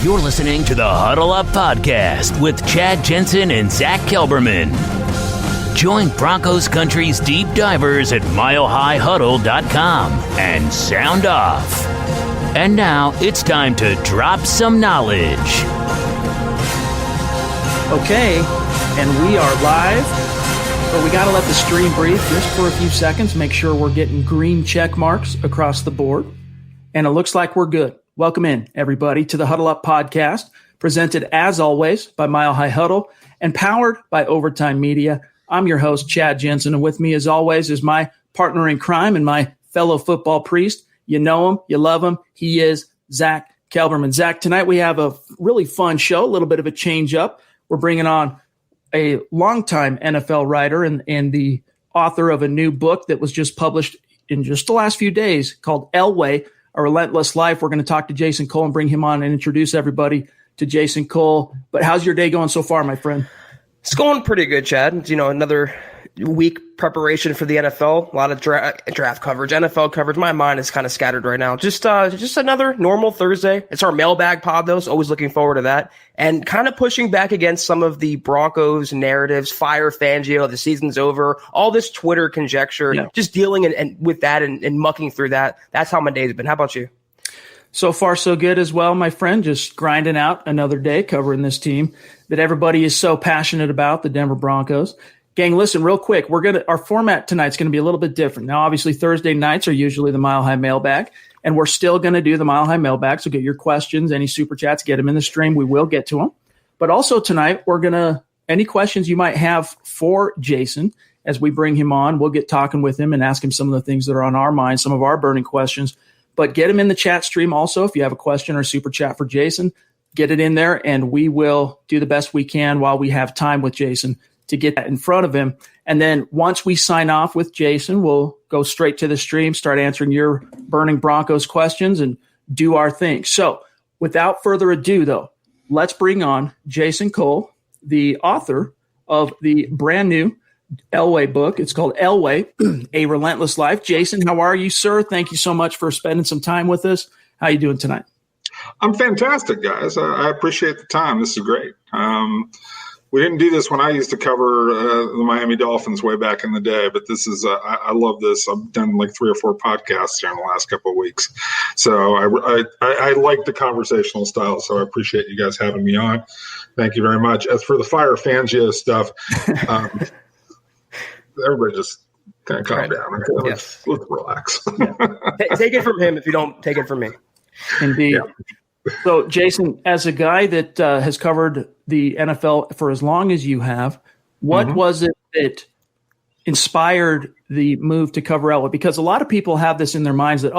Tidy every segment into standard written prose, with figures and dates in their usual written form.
You're listening to the Huddle Up Podcast with Chad Jensen and Zack Kelberman. Join Broncos Country's deep divers at milehighhuddle.com and sound off. And now it's time to drop some knowledge. Okay, and we are live, but we got to let the stream breathe just for a few seconds, make sure we're getting green check marks across the board. And it looks like we're good. Welcome in, everybody, to the Huddle Up Podcast, presented as always by Mile High Huddle and powered by Overtime Media. I'm your host, Chad Jensen, and with me, as always, is my partner in crime and my fellow football priest. You know him, you love him. He is Zack Kelberman. Zack, tonight we have a really fun show, a little bit of a change up. We're bringing on a longtime NFL writer and the author of a new book that was just published in just the last few days called Elway, A Relentless Life. We're going to talk to Jason Cole and bring him on and introduce everybody to Jason Cole. But how's your day going so far, my friend? It's going pretty good, Chad. You know, another week preparation for the NFL, a lot of draft coverage, NFL coverage. My mind is kind of scattered right now. Just another normal Thursday. It's our mailbag pod, though, so always looking forward to that. And kind of pushing back against some of the Broncos narratives, fire Fangio, the season's over, all this Twitter conjecture, just dealing and with that and mucking through that. That's how my day's been. How about you? So far, so good as well, my friend. Just grinding out another day covering this team that everybody is so passionate about, the Denver Broncos. Gang, listen, real quick, our format tonight's going to be a little bit different. Now, obviously, Thursday nights are usually the Mile High Mailbag, and we're still going to do the Mile High Mailbag. So get your questions, any super chats, get them in the stream. We will get to them. But also tonight, any questions you might have for Jason as we bring him on, we'll get talking with him and ask him some of the things that are on our mind, some of our burning questions. But get them in the chat stream also. If you have a question or super chat for Jason, get it in there, and we will do the best we can while we have time with Jason to get that in front of him. And then once we sign off with Jason, we'll go straight to the stream, start answering your burning Broncos questions, and do our thing. So without further ado, though, let's bring on Jason Cole, the author of the brand new Elway book. It's called Elway, A Relentless Life. Jason, how are you, sir? Thank you so much for spending some time with us. How are you doing tonight? I'm fantastic, guys. I appreciate the time. This is great. We didn't do this when I used to cover the Miami Dolphins way back in the day, but this is I love this. I've done like 3 or 4 podcasts here in the last couple of weeks. So I like the conversational style, so I appreciate you guys having me on. Thank you very much. As for the Fire Fangio stuff, everybody just kind of calm down. Okay? Let's relax. Take it from him if you don't take it from me. Indeed. Yeah. So, Jason, as a guy that has covered the NFL for as long as you have, what was it that inspired the move to cover Elway? Because a lot of people have this in their minds that,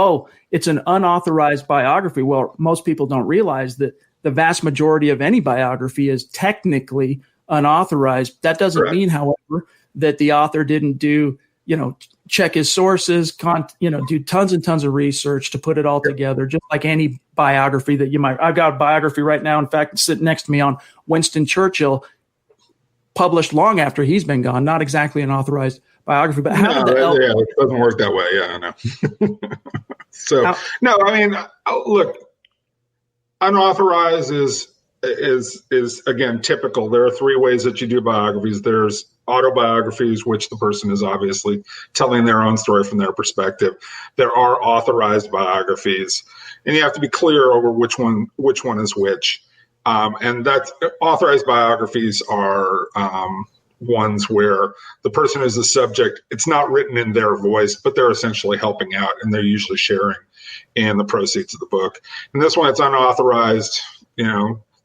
it's an unauthorized biography. Well, most people don't realize that the vast majority of any biography is technically unauthorized. That doesn't mean, however, that the author didn't do, check his sources, do tons and tons of research to put it all together, just like any biography that you might. I've got a biography right now, in fact, sitting next to me on Winston Churchill, published long after he's been gone. Not exactly an authorized biography, but how did it doesn't work that way. Yeah, I know. Look, unauthorized is again typical. There are 3 ways that you do biographies. There's autobiographies, which the person is obviously telling their own story from their perspective. There are authorized biographies, and you have to be clear over which one is which. And that's authorized biographies are ones where the person is the subject. It's not written in their voice, but they're essentially helping out, and they're usually sharing in the proceeds of the book. And this one, it's unauthorized.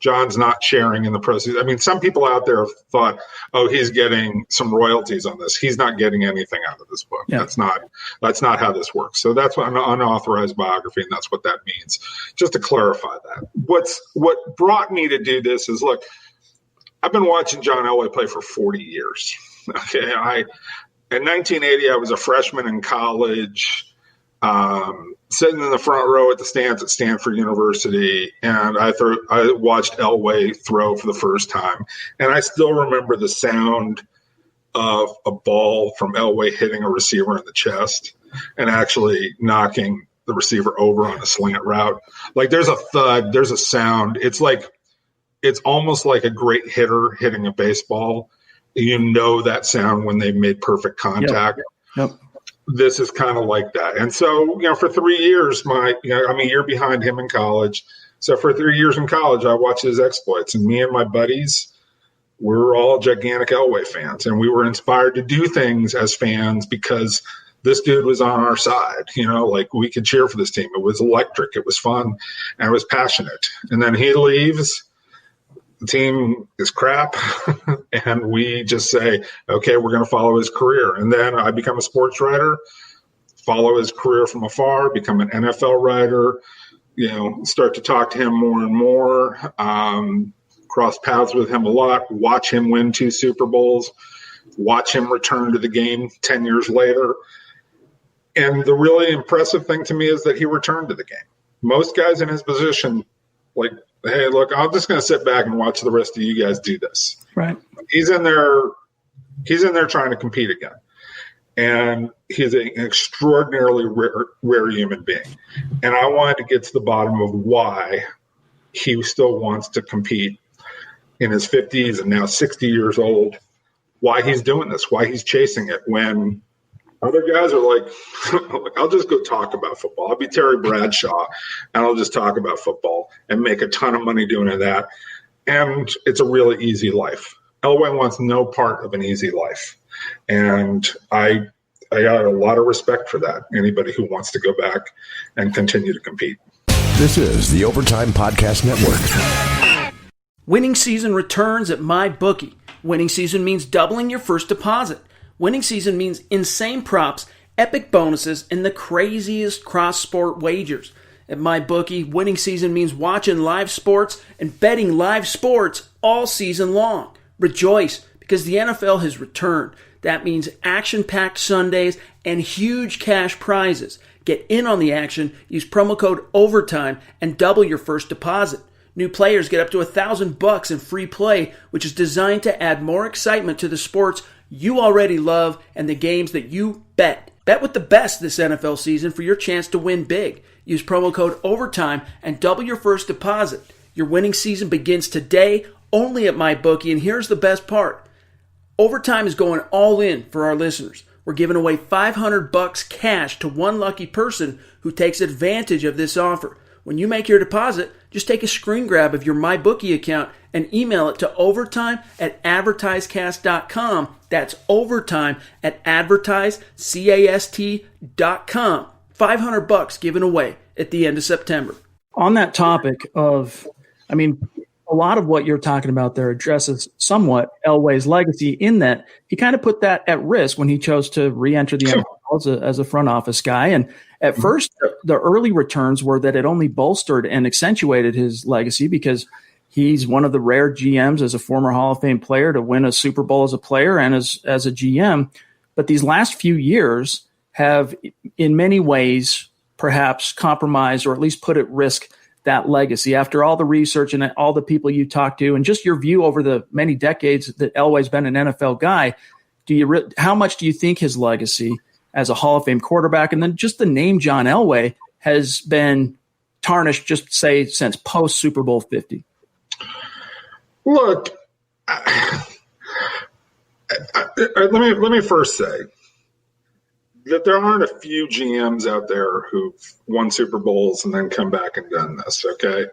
John's not sharing in the proceeds. I mean, some people out there have thought, he's getting some royalties on this. He's not getting anything out of this book. Yeah. That's not how this works. So that's what an unauthorized biography, and that's what that means. Just to clarify that. What brought me to do this is, look, I've been watching John Elway play for 40 years. Okay, in 1980, I was a freshman in college. Sitting in the front row at the stands at Stanford University, and I watched Elway throw for the first time, and I still remember the sound of a ball from Elway hitting a receiver in the chest and actually knocking the receiver over on a slant route. Like there's a thud, there's a sound. It's almost like a great hitter hitting a baseball. You know that sound when they've made perfect contact. Yep. This is kind of like that. And so, for 3 years, I'm a year behind him in college. So for 3 years in college, I watched his exploits. And me and my buddies, we're all gigantic Elway fans. And we were inspired to do things as fans because this dude was on our side. Like we could cheer for this team. It was electric. It was fun. And it was passionate. And then he leaves. The team is crap, and we just say, okay, we're going to follow his career. And then I become a sports writer, follow his career from afar, become an NFL writer, start to talk to him more and more, cross paths with him a lot, watch him win 2 Super Bowls, watch him return to the game 10 years later. And the really impressive thing to me is that he returned to the game. Most guys in his position, like, hey, look, I'm just going to sit back and watch the rest of you guys do this. Right. He's in there trying to compete again. And he's an extraordinarily rare human being. And I wanted to get to the bottom of why he still wants to compete in his 50s and now 60 years old, why he's doing this, why he's chasing it when other guys are like, I'll just go talk about football. I'll be Terry Bradshaw, and I'll just talk about football and make a ton of money doing that. And it's a really easy life. Elway wants no part of an easy life. And I got a lot of respect for that, anybody who wants to go back and continue to compete. This is the Overtime Podcast Network. Winning season returns at MyBookie. Winning season means doubling your first deposit. Winning season means insane props, epic bonuses, and the craziest cross-sport wagers. At MyBookie, winning season means watching live sports and betting live sports all season long. Rejoice, because the NFL has returned. That means action-packed Sundays and huge cash prizes. Get in on the action, use promo code OVERTIME, and double your first deposit. New players get up to $1,000 in free play, which is designed to add more excitement to the sports you already love and the games that you bet. Bet with the best this NFL season for your chance to win big. Use promo code OVERTIME and double your first deposit. Your winning season begins today only at MyBookie, and here's the best part. Overtime is going all in for our listeners. We're giving away $500 cash to one lucky person who takes advantage of this offer. When you make your deposit, just take a screen grab of your MyBookie account and email it to overtime@advertisecast.com. That's overtime@advertisecast.com. $500 given away at the end of September. On that topic of, a lot of what you're talking about there addresses somewhat Elway's legacy in that he kind of put that at risk when he chose to re-enter the NFL as a front office guy. And at first, the early returns were that it only bolstered and accentuated his legacy because he's one of the rare GMs as a former Hall of Fame player to win a Super Bowl as a player and as a GM. But these last few years have, in many ways, perhaps compromised or at least put at risk that legacy. After all the research and all the people you talked to and just your view over the many decades that Elway's been an NFL guy, how much do you think his legacy as a Hall of Fame quarterback and then just the name John Elway has been tarnished, just say, since post Super Bowl 50? Look, let me first say that there aren't a few GMs out there who've won Super Bowls and then come back and done this, okay?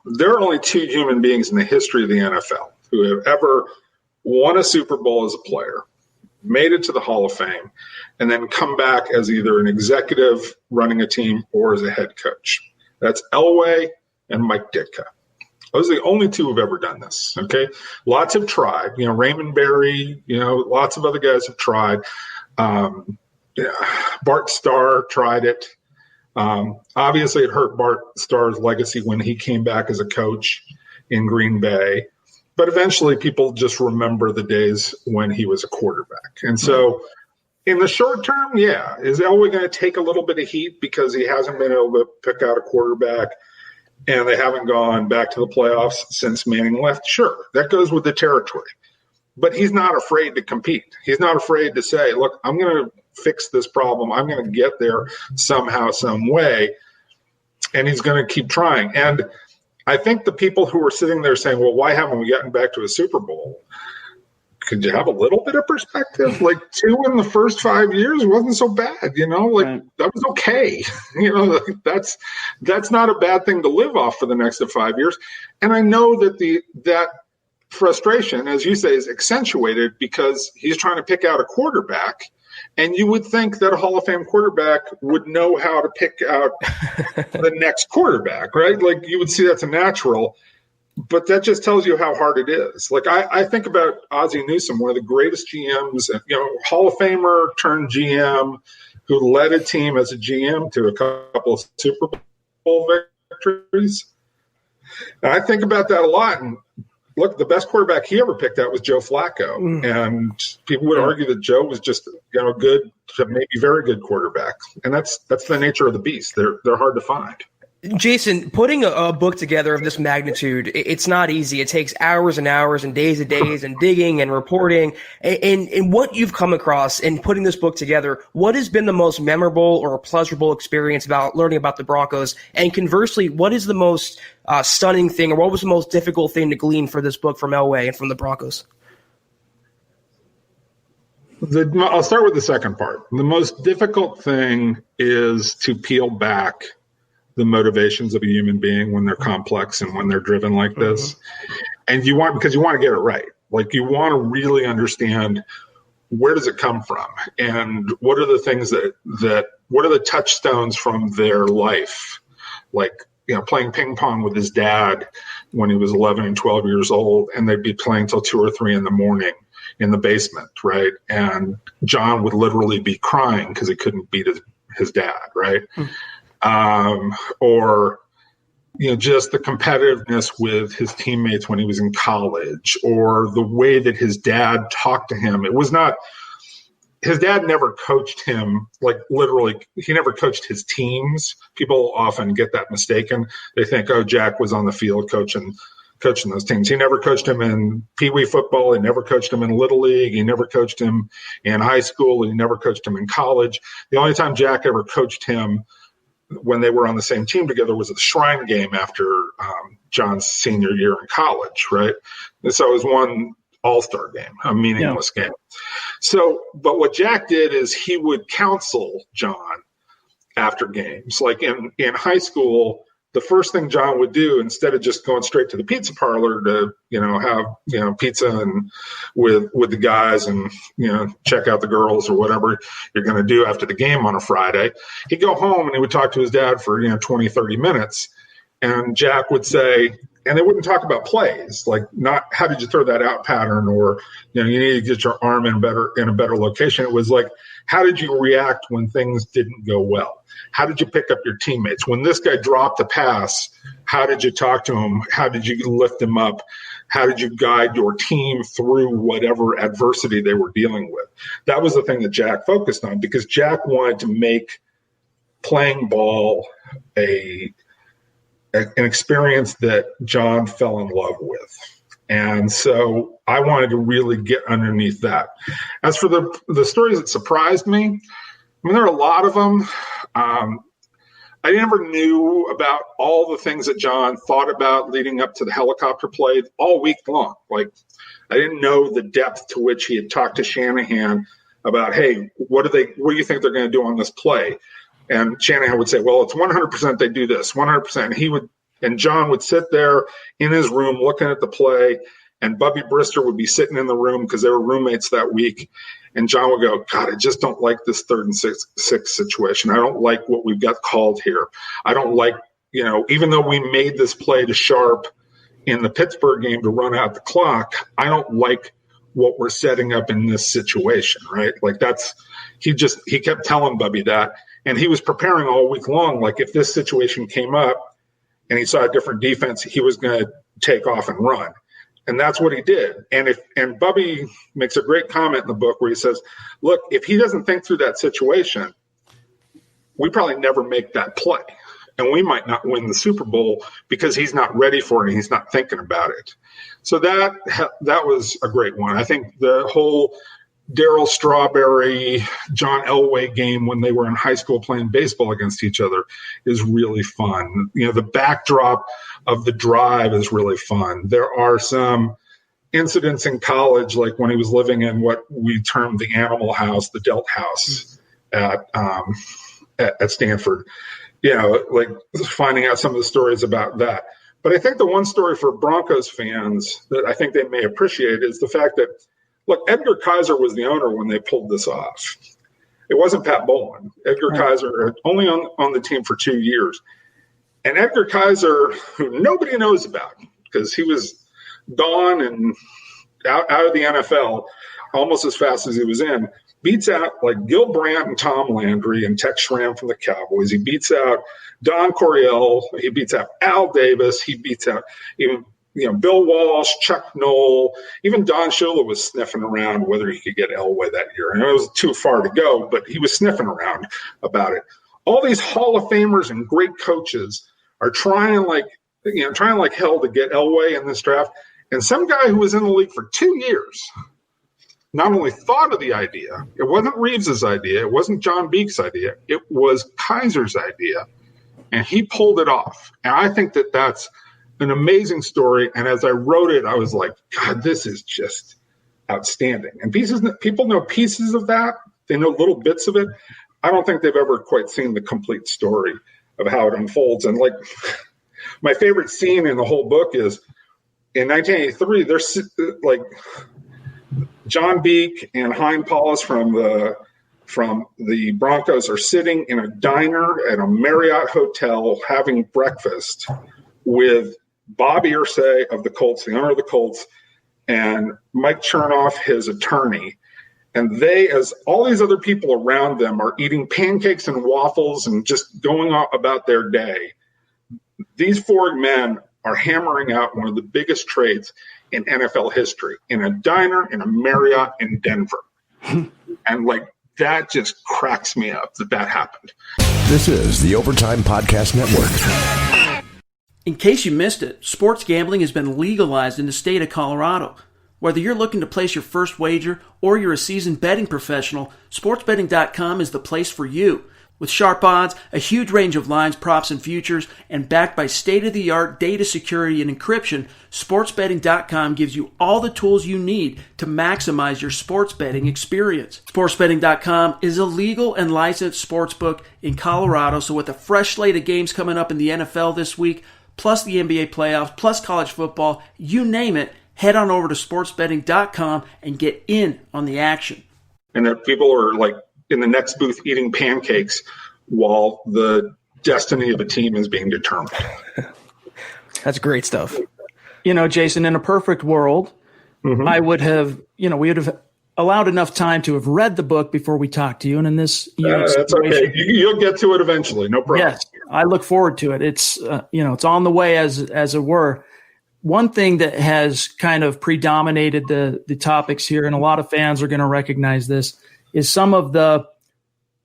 There are only 2 human beings in the history of the NFL who have ever won a Super Bowl as a player, made it to the Hall of Fame, and then come back as either an executive running a team or as a head coach. That's Elway and Mike Ditka. Those are the only 2 who've ever done this, okay? Lots have tried. Raymond Berry, lots of other guys have tried. Bart Starr tried it. Obviously, it hurt Bart Starr's legacy when he came back as a coach in Green Bay. But eventually, people just remember the days when he was a quarterback. And so, in the short term, yeah, is Elway going to take a little bit of heat because he hasn't been able to pick out a quarterback and they haven't gone back to the playoffs since Manning left? Sure, that goes with the territory. But he's not afraid to compete. He's not afraid to say, look, I'm going fix this problem. I'm going to get there somehow, some way. And he's going to keep trying. And I think the people who are sitting there saying, well, why haven't we gotten back to a Super Bowl? Could you have a little bit of perspective? Like 2 in the first 5 years wasn't so bad, right. That was okay. That's not a bad thing to live off for the next 5 years. And I know that that frustration, as you say, is accentuated because he's trying to pick out a quarterback. And you would think that a Hall of Fame quarterback would know how to pick out the next quarterback, right? Like you would see that's a natural. But that just tells you how hard it is. Like I think about Ozzie Newsome, one of the greatest GMs, Hall of Famer turned GM, who led a team as a GM to a couple of Super Bowl victories. And I think about that a lot. And look, the best quarterback he ever picked out was Joe Flacco. And people would argue that Joe was just a good to maybe very good quarterback. And that's the nature of the beast. They're hard to find. Jason, putting a book together of this magnitude, it's not easy. It takes hours and hours and days and digging and reporting. And what you've come across in putting this book together, what has been the most memorable or pleasurable experience about learning about the Broncos? And conversely, what is the most stunning thing, or what was the most difficult thing to glean for this book from Elway and from the Broncos? I'll start with the second part. The most difficult thing is to peel back the motivations of a human being when they're complex and when they're driven like this. And because you want to get it right. Like you want to really understand where does it come from and what are the things what are the touchstones from their life? Like, playing ping pong with his dad when he was 11 and 12 years old, and they'd be playing till 2 or 3 in the morning in the basement. Right. And John would literally be crying because he couldn't beat his dad. Right. Or just the competitiveness with his teammates when he was in college, or the way that his dad talked to him. His dad never coached him, like literally, he never coached his teams. People often get that mistaken. They think, oh, Jack was on the field coaching those teams. He never coached him in Pee Wee football. He never coached him in Little League. He never coached him in high school. He never coached him in college. The only time Jack ever coached him when they were on the same team together was at the Shrine game after John's senior year in college, right? And so it was one all-star game, a meaningless game. So, but what Jack did is he would counsel John after games. Like in high school, the first thing John would do, instead of just going straight to the pizza parlor to, have, pizza and with the guys and, check out the girls or whatever you're going to do after the game on a Friday, he'd go home and he would talk to his dad for, 20, 30 minutes. And Jack would say, and they wouldn't talk about plays, like not how did you throw that out pattern, or, you need to get your arm in a better location. It was like, how did you react when things didn't go well? How did you pick up your teammates? When this guy dropped the pass, how did you talk to him? How did you lift him up? How did you guide your team through whatever adversity they were dealing with? That was the thing that Jack focused on, because Jack wanted to make playing ball an experience that John fell in love with. And so I wanted to really get underneath that. As for the stories that surprised me, there are a lot of them. I never knew about all the things that John thought about leading up to the helicopter play all week long. Like, I didn't know the depth to which he had talked to Shanahan about, hey, what do you think they're going to do on this play? And Shanahan would say, well, it's 100% they do this, 100%. And John would sit there in his room looking at the play, and Bubby Brister would be sitting in the room because they were roommates that week. And John would go, God, I just don't like this 3rd and 6 situation. I don't like what we've got called here. I don't like, even though we made this play to Sharp in the Pittsburgh game to run out the clock, I don't like what we're setting up in this situation, right? Like he kept telling Bubby that. And he was preparing all week long. Like if this situation came up and he saw a different defense, he was going to take off and run. And that's what he did. And Bubby makes a great comment in the book where he says, look, if he doesn't think through that situation, we probably never make that play. And we might not win the Super Bowl because he's not ready for it and he's not thinking about it. So that was a great one. I think the whole Darryl Strawberry, John Elway game when they were in high school playing baseball against each other is really fun. The backdrop of the drive is really fun. There are some incidents in college, like when he was living in what we termed the animal house, the Delt house at Stanford, like finding out some of the stories about that. But I think the one story for Broncos fans that I think they may appreciate is the fact that, look, Edgar Kaiser was the owner when they pulled this off. It wasn't Pat Bowlen. Edgar Kaiser only on the team for 2 years. And Edgar Kaiser, who nobody knows about because he was gone and out of the NFL almost as fast as he was in, beats out like Gil Brandt and Tom Landry and Tex Schramm from the Cowboys. He beats out Don Coryell. He beats out Al Davis. He beats out even Bill Walsh, Chuck Noll, even Don Shula was sniffing around whether he could get Elway that year. And it was too far to go, but he was sniffing around about it. All these Hall of Famers and great coaches are trying like hell to get Elway in this draft. And some guy who was in the league for 2 years not only thought of the idea, it wasn't Reeves's idea, it wasn't John Beek's idea, it was Kaiser's idea. And he pulled it off. And I think that that's an amazing story. And as I wrote it, I was like, God, this is just outstanding. And people know pieces of that. They know little bits of it. I don't think they've ever quite seen the complete story of how it unfolds. And like my favorite scene in the whole book is in 1983, there's like John Beek and Hein Paulus from the Broncos are sitting in a diner at a Marriott hotel having breakfast with Bob Irsay of the Colts, the owner of the Colts, and Mike Chernoff, his attorney. And they, as all these other people around them, are eating pancakes and waffles and just going about their day. These four men are hammering out one of the biggest trades in NFL history in a diner in a Marriott in Denver. And like, that just cracks me up that happened. This is the Overtime Podcast Network. In case you missed it, sports gambling has been legalized in the state of Colorado. Whether you're looking to place your first wager or you're a seasoned betting professional, sportsbetting.com is the place for you. With sharp odds, a huge range of lines, props, and futures, and backed by state-of-the-art data security and encryption, sportsbetting.com gives you all the tools you need to maximize your sports betting experience. Sportsbetting.com is a legal and licensed sportsbook in Colorado, so with a fresh slate of games coming up in the NFL this week, plus the NBA playoffs, plus college football, you name it, head on over to sportsbetting.com and get in on the action. And that people are like in the next booth eating pancakes while the destiny of a team is being determined. That's great stuff. Jason, in a perfect world, I would have, we would have allowed enough time to have read the book before we talked to you. And in this, that's okay. You'll get to it eventually. No problem. Yes, I look forward to it. It's, it's on the way as it were. One thing that has kind of predominated the topics here, and a lot of fans are going to recognize this, is some of the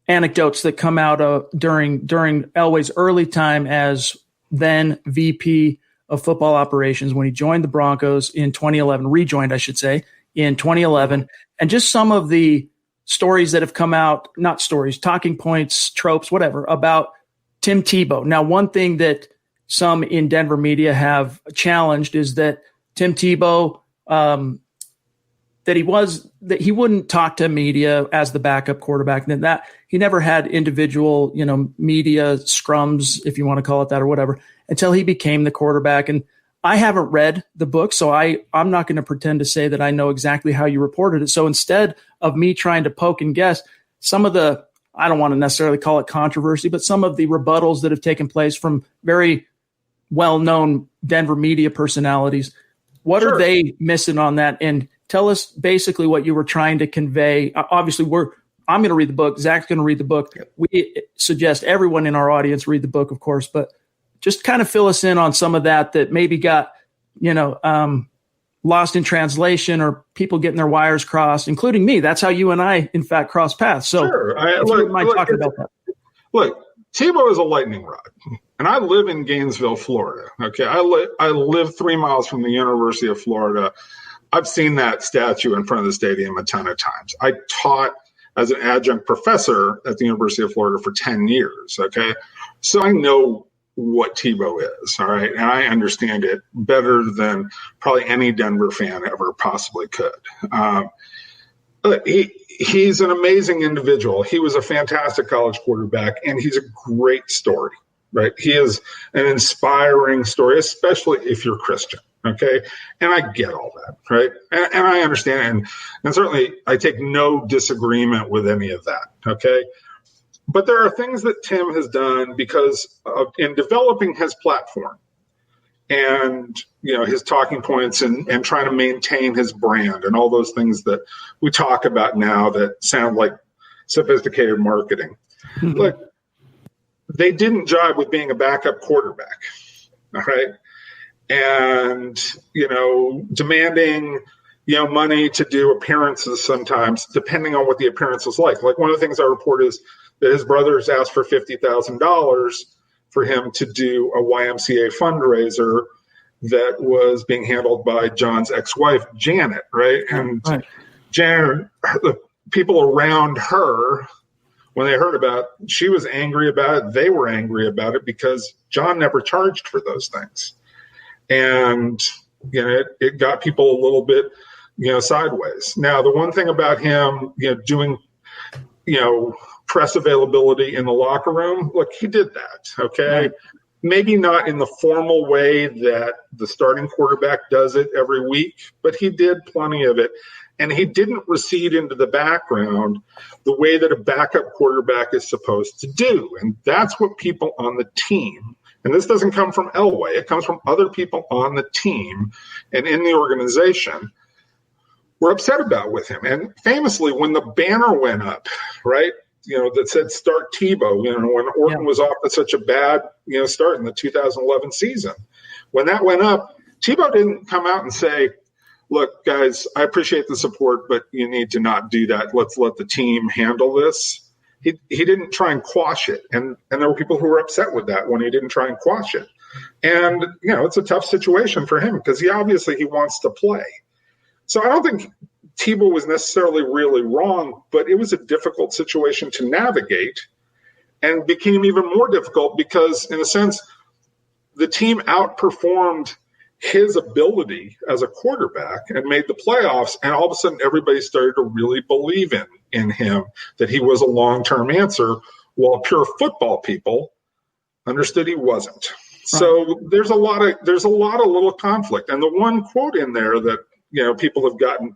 anecdotes that come out during Elway's early time as then VP of football operations when he joined the Broncos in 2011, rejoined, I should say, in 2011, and just some of the stories that have come out, not stories, talking points, tropes, whatever, about Tim Tebow. Now, one thing that some in Denver media have challenged is that Tim Tebow, that he wouldn't talk to media as the backup quarterback, and that he never had individual, media scrums, if you want to call it that or whatever, until he became the quarterback. And I haven't read the book, so I'm not going to pretend to say that I know exactly how you reported it. So instead of me trying to poke and guess, some of the, I don't want to necessarily call it controversy, but some of the rebuttals that have taken place from very well-known Denver media personalities, what are they missing on that? And tell us basically what you were trying to convey. Obviously, I'm going to read the book. Zach's going to read the book. We suggest everyone in our audience read the book, of course, but just kind of fill us in on some of that maybe got, lost in translation or people getting their wires crossed, including me. That's how you and I, in fact, cross paths. So if you wouldn't mind talking about that. Look, Tebow is a lightning rod, and I live in Gainesville, Florida. Okay, I live 3 miles from the University of Florida. I've seen that statue in front of the stadium a ton of times. I taught as an adjunct professor at the University of Florida for 10 years, okay? So I know what Tebow is, all right? And I understand it better than probably any Denver fan ever possibly could. He's an amazing individual. He was a fantastic college quarterback, and he's a great story, right? He is an inspiring story, especially if you're Christian, okay? And I get all that, right? And I understand, and certainly I take no disagreement with any of that, okay? But there are things that Tim has done because in developing his platform and, you know, his talking points and trying to maintain his brand and all those things that we talk about now that sound like sophisticated marketing. Mm-hmm. Look, they didn't jive with being a backup quarterback, all right? And, you know, demanding, you know, money to do appearances sometimes, depending on what the appearance was like. Like one of the things I report is that his brothers asked for $50,000 for him to do a YMCA fundraiser that was being handled by John's ex-wife, Janet, right? And right. Janet, the people around her, when they heard about it, she was angry about it. They were angry about it because John never charged for those things. And, you know, it got people a little bit, you know, sideways. Now, the one thing about him, you know, doing, you know, press availability in the locker room, look, he did that, okay? Right. Maybe not in the formal way that the starting quarterback does it every week, but he did plenty of it. And he didn't recede into the background the way that a backup quarterback is supposed to do. And that's what people on the team, and this doesn't come from Elway, it comes from other people on the team and in the organization, were upset about with him. And famously, when the banner went up, right, you know, that said start Tebow, you know, when Orton was off to such a bad, you know, start in the 2011 season. When that went up, Tebow didn't come out and say, look, guys, I appreciate the support, but you need to not do that. Let's let the team handle this. He didn't try and quash it. And there were people who were upset with that when he didn't try and quash it. And, you know, it's a tough situation for him because he wants to play. So I don't think Tebow was necessarily really wrong, but it was a difficult situation to navigate and became even more difficult because, in a sense, the team outperformed his ability as a quarterback and made the playoffs. And all of a sudden, everybody started to really believe in him, that he was a long-term answer, while pure football people understood he wasn't. Right. So there's a lot of little conflict. And the one quote in there that, you know, people have gotten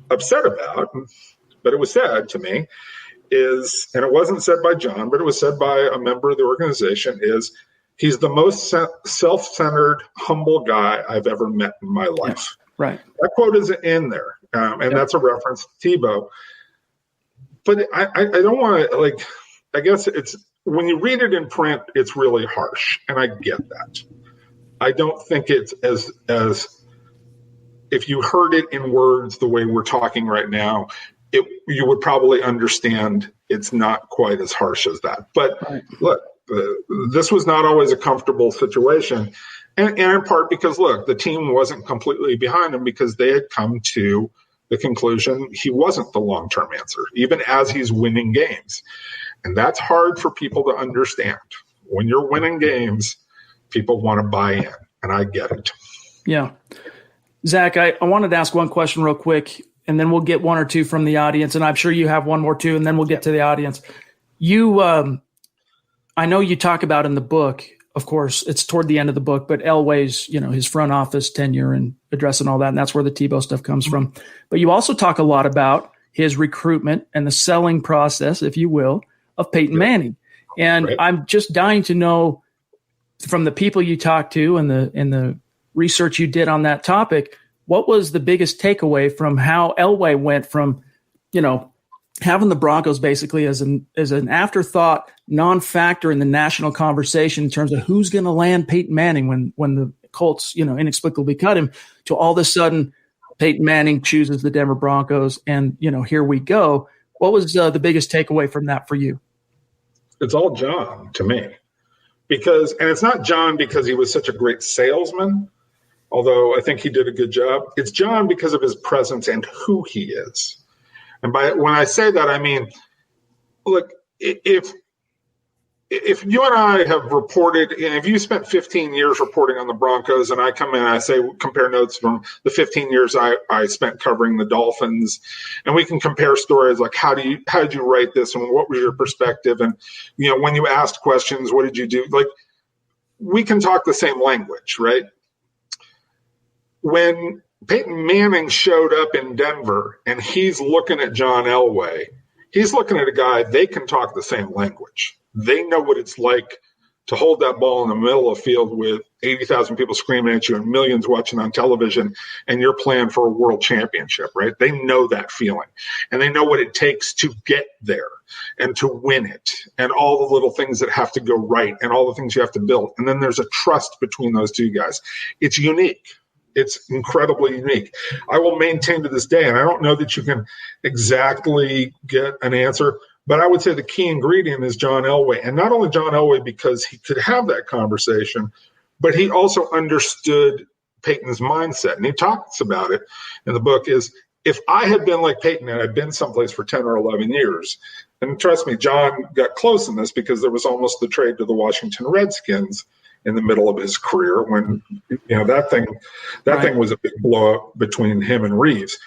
upset about, but it was said to me, is, and it wasn't said by John, but it was said by a member of the organization, is he's the most self-centered, humble guy I've ever met in my life. Yeah, right. That quote is in there, and that's a reference to Tebow. But I don't want to, like, I guess it's, when you read it in print, it's really harsh, and I get that. I don't think it's as if you heard it in words the way we're talking right now, you would probably understand it's not quite as harsh as that. But look, this was not always a comfortable situation. And in part because, look, the team wasn't completely behind him because they had come to the conclusion he wasn't the long-term answer, even as he's winning games. And that's hard for people to understand. When you're winning games, people want to buy in, and I get it. Yeah. Zach, I wanted to ask one question real quick, and then we'll get one or two from the audience, and I'm sure you have one more too, and then we'll get to the audience. You, I know you talk about in the book, of course, it's toward the end of the book, but Elway's, you know, his front office tenure and addressing all that, and that's where the Tebow stuff comes from. But you also talk a lot about his recruitment and the selling process, if you will, of Peyton Manning. And I'm just dying to know from the people you talked to and the research you did on that topic, what was the biggest takeaway from how Elway went from, you know, having the Broncos basically as an afterthought, non-factor in the national conversation in terms of who's going to land Peyton Manning when the Colts, you know, inexplicably cut him, to all of a sudden Peyton Manning chooses the Denver Broncos, and, you know, here we go. What was the biggest takeaway from that for you? It's all John to me, and it's not John because he was such a great salesman. although I think he did a good job. It's John because of his presence and who he is. And when I say that, I mean, look, if you and I have reported, and if you spent 15 years reporting on the Broncos, and I come in and I say, compare notes from the 15 years I spent covering the Dolphins, and we can compare stories like how did you write this, and what was your perspective, and when you asked questions, what did you do? Like, we can talk the same language, right? When Peyton Manning showed up in Denver, and he's looking at John Elway, he's looking at a guy, they can talk the same language. They know what it's like to hold that ball in the middle of the field with 80,000 people screaming at you and millions watching on television, and you're playing for a world championship, right? They know that feeling, and they know what it takes to get there and to win it, and all the little things that have to go right and all the things you have to build. And then there's a trust between those two guys. It's unique. It's incredibly unique. I will maintain to this day, and I don't know that you can exactly get an answer, but I would say the key ingredient is John Elway. And not only John Elway because he could have that conversation, but he also understood Peyton's mindset. And he talks about it in the book is, if I had been like Peyton and I'd been someplace for 10 or 11 years, and trust me, John got close in this because there was almost the trade to the Washington Redskins in the middle of his career when, that thing was a big blow up between him and Reeves.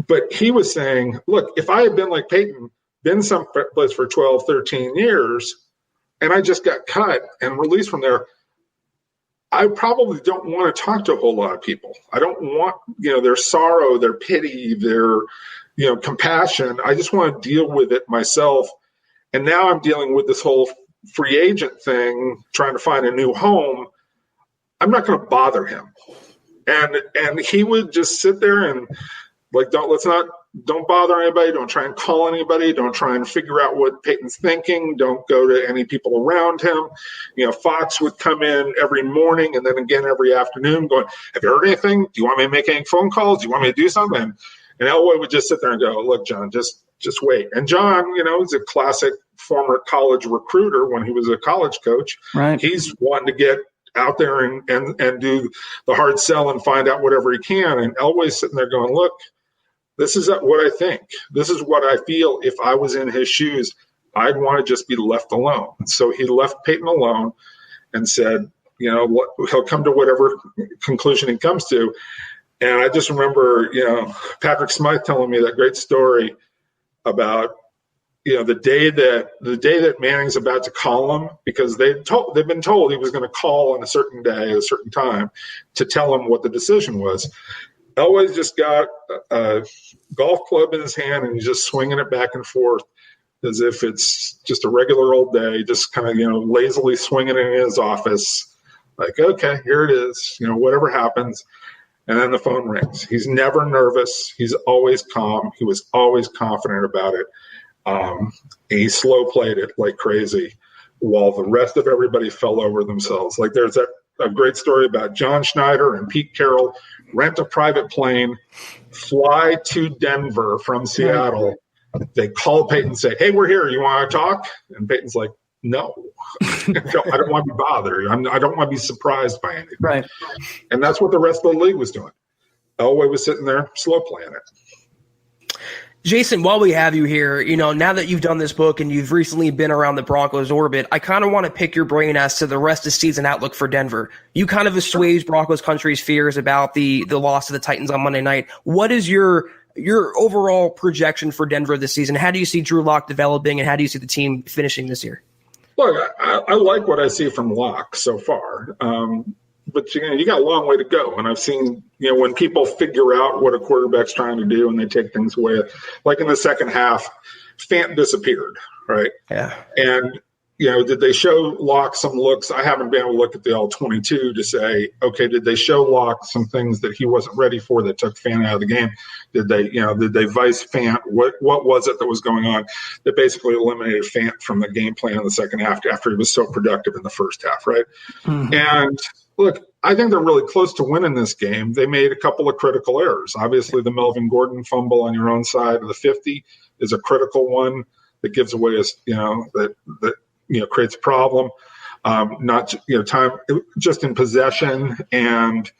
But he was saying, look, if I had been like Peyton, been someplace for 12, 13 years, and I just got cut and released from there, I probably don't want to talk to a whole lot of people. I don't want, their sorrow, their pity, their, compassion. I just want to deal with it myself. And now I'm dealing with this whole free agent thing, trying to find a new home. I'm not going to bother him. And he would just sit there and like, don't bother anybody. Don't try and call anybody. Don't try and figure out what Peyton's thinking. Don't go to any people around him. Fox would come in every morning and then again every afternoon going, have you heard anything? Do you want me to make any phone calls? Do you want me to do something? And Elway would just sit there and go, look, John, just wait. And John, is a classic former college recruiter when he was a college coach. Right. He's wanting to get out there and do the hard sell and find out whatever he can. And Elway's sitting there going, look, this is what I think. This is what I feel. If I was in his shoes, I'd want to just be left alone. So he left Peyton alone and said, he'll come to whatever conclusion he comes to. And I just remember, Patrick Smythe telling me that great story about, the day that Manning's about to call him, because they've been told he was going to call on a certain day, at a certain time, to tell him what the decision was. Elway's just got a golf club in his hand and he's just swinging it back and forth as if it's just a regular old day, just kind of, lazily swinging it in his office. Like, okay, here it is, whatever happens. And then the phone rings. He's never nervous. He's always calm. He was always confident about it. He slow played it like crazy while the rest of everybody fell over themselves. Like there's a great story about John Schneider and Pete Carroll rent a private plane, fly to Denver from Seattle. They call Peyton and say, hey, we're here. You want to talk? And Peyton's like, no, I don't want to be bothered. I don't want to be surprised by anything. Right. And that's what the rest of the league was doing. Elway was sitting there slow playing it. Jason, while we have you here, now that you've done this book and you've recently been around the Broncos orbit, I kind of want to pick your brain as to the rest of the season outlook for Denver. You kind of assuaged Broncos country's fears about the loss to the Titans on Monday night. What is your overall projection for Denver this season? How do you see Drew Lock developing, and how do you see the team finishing this year? Look, I like what I see from Lock so far. But you got a long way to go. And I've seen, when people figure out what a quarterback's trying to do and they take things away, like in the second half, Fant disappeared, right? Yeah. And, did they show Locke some looks? I haven't been able to look at the all 22 to say, okay, did they show Locke some things that he wasn't ready for that took Fant out of the game? Did they vice Fant? What was it that was going on that basically eliminated Fant from the game plan in the second half after he was so productive in the first half, right? Mm-hmm. And look, I think they're really close to winning this game. They made a couple of critical errors. Obviously, the Melvin Gordon fumble on your own side of the 50 is a critical one that gives away that creates a problem. Not time just in possession and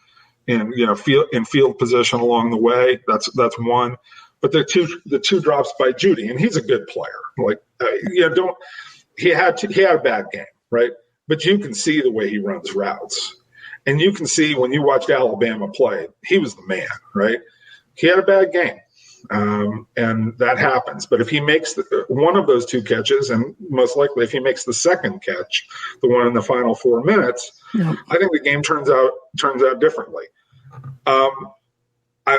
in field position along the way. That's one. But the two drops by Judy, and he's a good player. He had a bad game, right? But you can see the way he runs routes, and you can see when you watched Alabama play, he was the man, right? He had a bad game, and that happens. But if he makes one of those two catches, and most likely if he makes the second catch, the one in the final 4 minutes, I think the game turns out differently.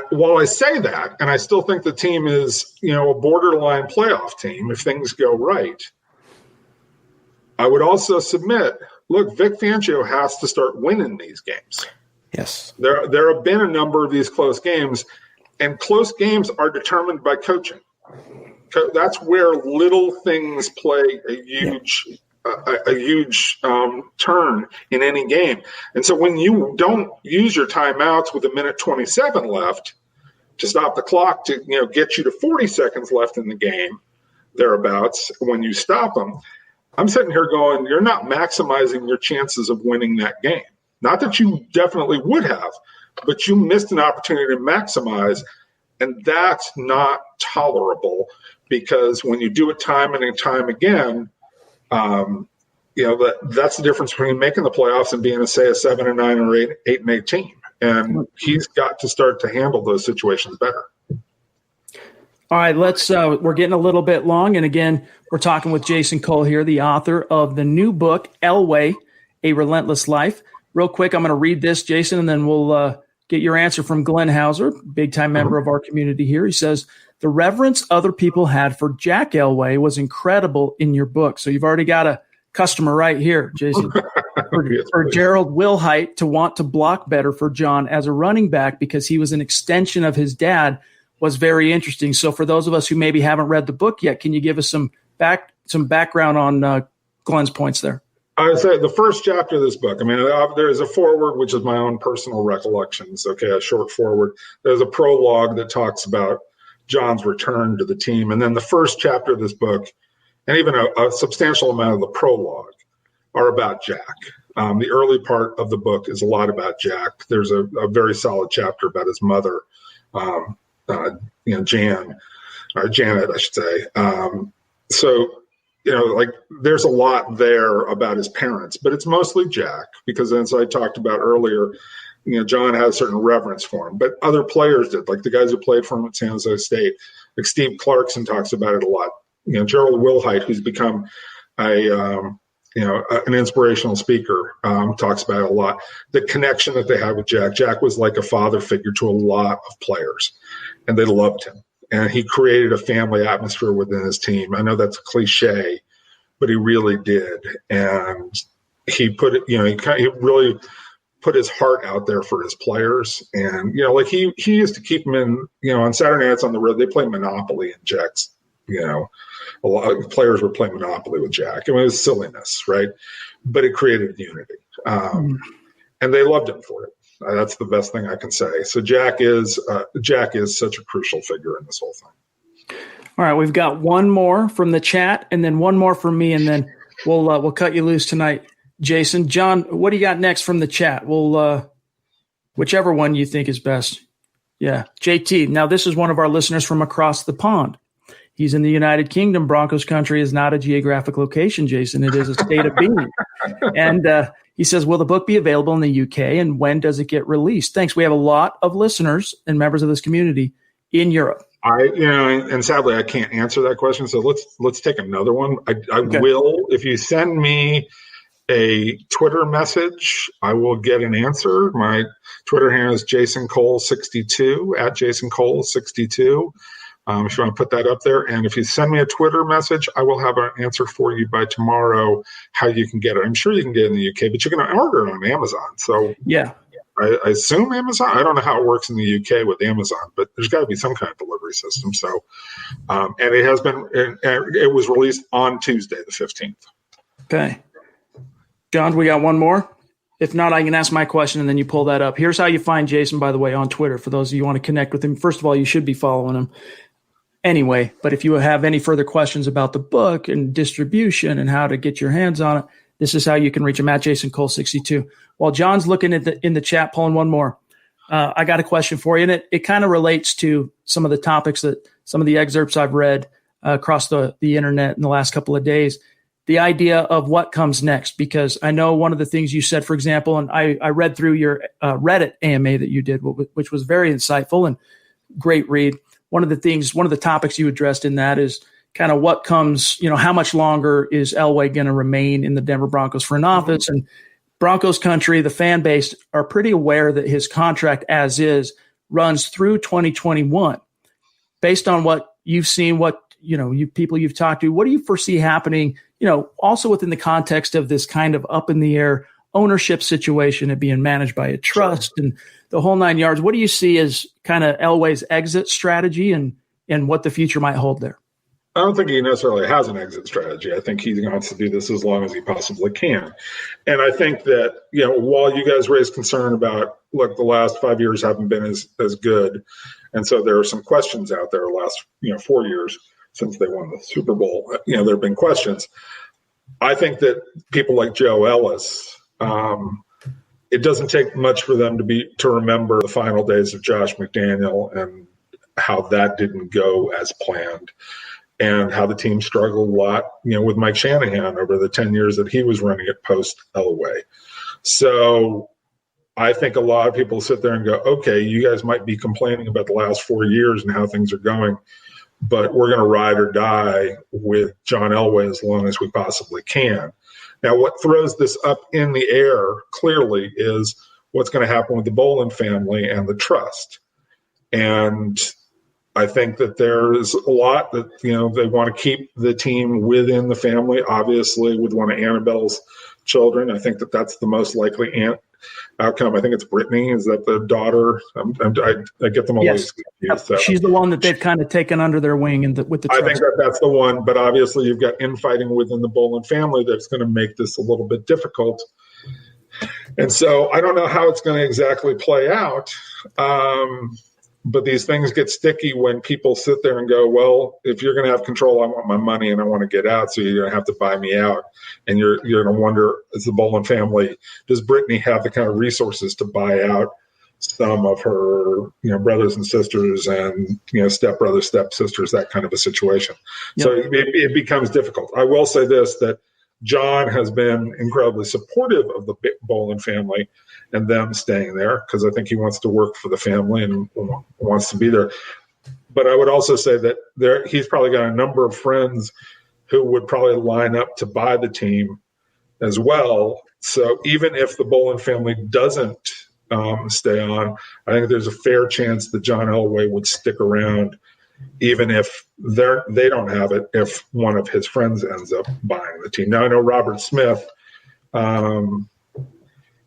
While I say that, and I still think the team is, a borderline playoff team if things go right, I would also submit, look, Vic Fangio has to start winning these games. Yes. There have been a number of these close games, and close games are determined by coaching. That's where little things play a huge turn in any game. And so when you don't use your timeouts with 1:27 left to stop the clock to get you to 40 seconds left in the game, thereabouts, when you stop them, I'm sitting here going, you're not maximizing your chances of winning that game. Not that you definitely would have, but you missed an opportunity to maximize, and that's not tolerable, because when you do it time and time again, that's the difference between making the playoffs and being a 7-9 or 8-8 team. And he's got to start to handle those situations better. All right, we're getting a little bit long. And again, we're talking with Jason Cole here, the author of the new book, Elway, A Relentless Life. Real quick, I'm going to read this, Jason, and then we'll get your answer from Glenn Hauser, big-time member of our community here. He says, the reverence other people had for Jack Elway was incredible in your book. So you've already got a customer right here, Jason. For Gerald Wilhite to want to block better for John as a running back because he was an extension of his dad was very interesting. So for those of us who maybe haven't read the book yet, can you give us some background on Glenn's points there? I would say the first chapter of this book, there's a foreword, which is my own personal recollections, a short foreword. There's a prologue that talks about John's return to the team. And then the first chapter of this book, and even a substantial amount of the prologue, are about Jack. The early part of the book is a lot about Jack. There's a very solid chapter about his mother, Janet, I should say. There's a lot there about his parents, but it's mostly Jack, because as I talked about earlier, John has a certain reverence for him, but other players did, like the guys who played for him at San Jose State. Like Steve Clarkson talks about it a lot. Gerald Wilhite, who's become an inspirational speaker, talks about it a lot. The connection that they had with Jack. Jack was like a father figure to a lot of players, and they loved him. And he created a family atmosphere within his team. I know that's a cliche, but he really did. And he put it, he really put his heart out there for his players. And, he used to keep them in, on Saturday nights on the road, they play Monopoly, and Jack's, a lot of players were playing Monopoly with Jack. It was silliness, right? But it created unity. And they loved him for it. That's the best thing I can say. So Jack is such a crucial figure in this whole thing. All right, we've got one more from the chat, and then one more from me, and then we'll cut you loose tonight, Jason. John, what do you got next from the chat? We'll whichever one you think is best. Yeah, JT. Now this is one of our listeners from across the pond. He's in the United Kingdom. Broncos country is not a geographic location, Jason. It is a state of being. And he says, will the book be available in the UK, and when does it get released? Thanks. We have a lot of listeners and members of this community in Europe. And sadly, I can't answer that question. So let's take another one. I will, if you send me a Twitter message, I will get an answer. My Twitter handle is Jason Cole 62 at Jason Cole 62. If you want to put that up there. And if you send me a Twitter message, I will have an answer for you by tomorrow how you can get it. I'm sure you can get it in the UK, but you can order it on Amazon. So yeah, I assume Amazon. I don't know how it works in the UK with Amazon, but there's got to be some kind of delivery system. So, and it has been, it was released on Tuesday, the 15th. Okay. John, we got one more. If not, I can ask my question and then you pull that up. Here's how you find Jason, by the way, on Twitter. For those of you who want to connect with him, first of all, you should be following him anyway. But if you have any further questions about the book and distribution and how to get your hands on it, this is how you can reach him, at Jason Cole 62. While John's looking at in the chat, pulling one more. I got a question for you, and it kind of relates to some of the topics that some of the excerpts I've read across the internet in the last couple of days. The idea of what comes next, because I know one of the things you said, for example, and I read through your Reddit AMA that you did, which was very insightful and great read. One of the topics you addressed in that is kind of what comes, how much longer is Elway going to remain in the Denver Broncos for an office? And Broncos country, the fan base, are pretty aware that his contract as is runs through 2021. Based on what you've seen, what people you've talked to, what do you foresee happening, also within the context of this kind of up in the air ownership situation and being managed by a trust and the whole 9 yards? What do you see as kind of Elway's exit strategy and what the future might hold there? I don't think he necessarily has an exit strategy. I think he wants to do this as long as he possibly can. And I think that, while you guys raised concern about, look, the last 5 years haven't been as good. And so there are some questions out there the last, 4 years since they won the Super Bowl. There have been questions. I think that people like Joe Ellis, it doesn't take much for them to remember the final days of Josh McDaniel and how that didn't go as planned, and how the team struggled a lot, with Mike Shanahan over the 10 years that he was running it post Elway. So I think a lot of people sit there and go, okay, you guys might be complaining about the last 4 years and how things are going, but we're going to ride or die with John Elway as long as we possibly can. Now, what throws this up in the air clearly is what's going to happen with the Bolin family and the trust. And I think that there's a lot that, they want to keep the team within the family, obviously, with one of Annabelle's children. I think that that's the most likely outcome. I think it's Brittany. Is that the daughter? I get them all. Yes. Confused, so. She's the one that they've kind of taken under their wing with the trust. I think that's the one, but obviously you've got infighting within the Bolin family that's going to make this a little bit difficult. And so I don't know how it's going to exactly play out. But these things get sticky when people sit there and go, well, if you're going to have control, I want my money and I want to get out, so you're going to have to buy me out. And you're going to wonder, as the Bolin family, does Brittany have the kind of resources to buy out some of her, brothers and sisters and, stepbrothers, stepsisters, that kind of a situation? Yep. So it becomes difficult. I will say this, that John has been incredibly supportive of the Bolin family and them staying there, because I think he wants to work for the family and wants to be there. But I would also say that he's probably got a number of friends who would probably line up to buy the team as well. So even if the Bolin family doesn't stay on, I think there's a fair chance that John Elway would stick around, even if they don't have it, if one of his friends ends up buying the team. Now, I know Robert Smith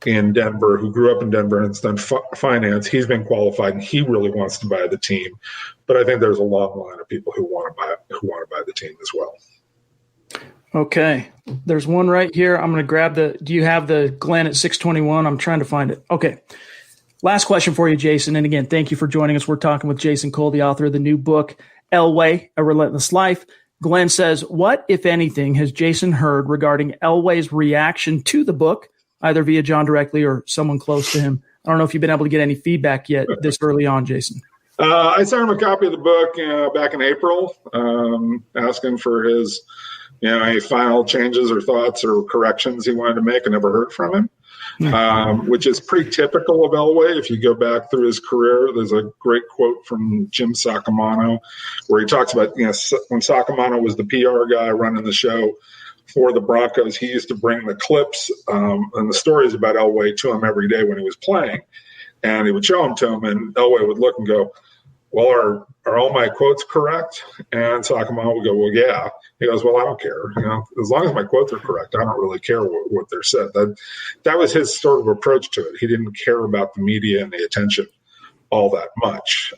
in Denver, who grew up in Denver and has done finance. He's been qualified and he really wants to buy the team. But I think there's a long line of people who want to buy the team as well. Okay. There's one right here. I'm going to grab do you have the Glenn at 621? I'm trying to find it. Okay. Last question for you, Jason. And again, thank you for joining us. We're talking with Jason Cole, the author of the new book, Elway, A Relentless Life. Glenn says, what, if anything, has Jason heard regarding Elway's reaction to the book, either via John directly or someone close to him? I don't know if you've been able to get any feedback yet this early on, Jason. I sent him a copy of the book back in April, asking for his any final changes or thoughts or corrections he wanted to make. I never heard from him, which is pretty typical of Elway. If you go back through his career, there's a great quote from Jim Sacamano where he talks about, when Sacamano was the PR guy running the show for the Broncos, he used to bring the clips and the stories about Elway to him every day when he was playing. And he would show them to him, and Elway would look and go, well, are all my quotes correct? And Sacamano would go, well, yeah. He goes, well, I don't care. As long as my quotes are correct, I don't really care what they're said. That was his sort of approach to it. He didn't care about the media and the attention all that much.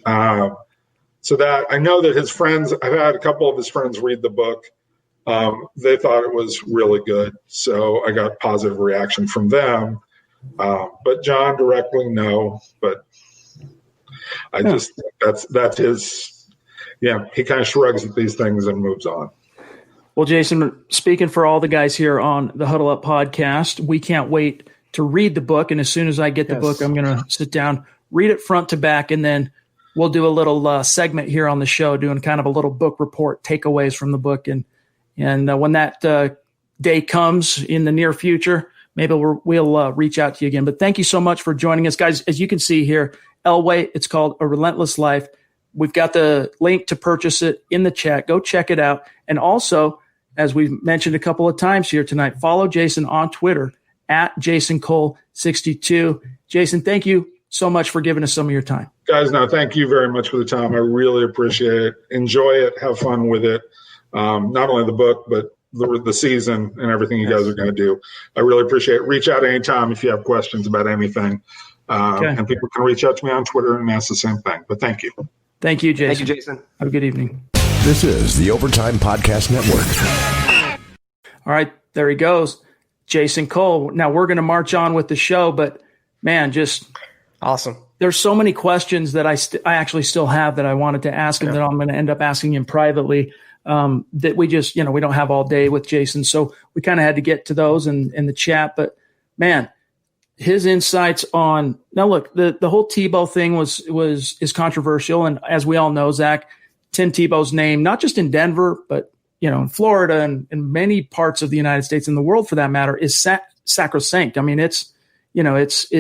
So that I know that his friends, I've had a couple of his friends read the book. They thought it was really good. So I got positive reaction from them. But John directly, no. But I just, that's his, he kind of shrugs at these things and moves on. Well, Jason, speaking for all the guys here on the Huddle Up podcast, we can't wait to read the book. And as soon as I get the book, I'm going to sit down, read it front to back, and then we'll do a little segment here on the show doing kind of a little book report, takeaways from the book. And when that day comes in the near future, maybe we'll reach out to you again. But thank you so much for joining us, guys. As you can see here, Elway, it's called A Relentless Life. We've got the link to purchase it in the chat. Go check it out. And also, as we've mentioned a couple of times here tonight, follow Jason on Twitter at JasonCole62. Jason, thank you so much for giving us some of your time. Guys, no, thank you very much for the time. I really appreciate it. Enjoy it. Have fun with it. Not only the book, but the season and everything you guys are going to do. I really appreciate it. Reach out anytime if you have questions about anything. And people can reach out to me on Twitter and ask the same thing. But thank you. Thank you, Jason. Thank you, Jason. Have a good evening. This is the Overtime Podcast Network. All right, there he goes, Jason Cole. Now we're going to march on with the show, but man, just awesome. There's so many questions that I actually still have that I wanted to ask him that I'm going to end up asking him privately. That we just, we don't have all day with Jason, so we kind of had to get to those in the chat. But man, his insights on now. Look, the whole Tebow thing is controversial, and as we all know, Zach, Tim Tebow's name, not just in Denver, but in Florida and in many parts of the United States and the world for that matter, is sacrosanct. I mean, it's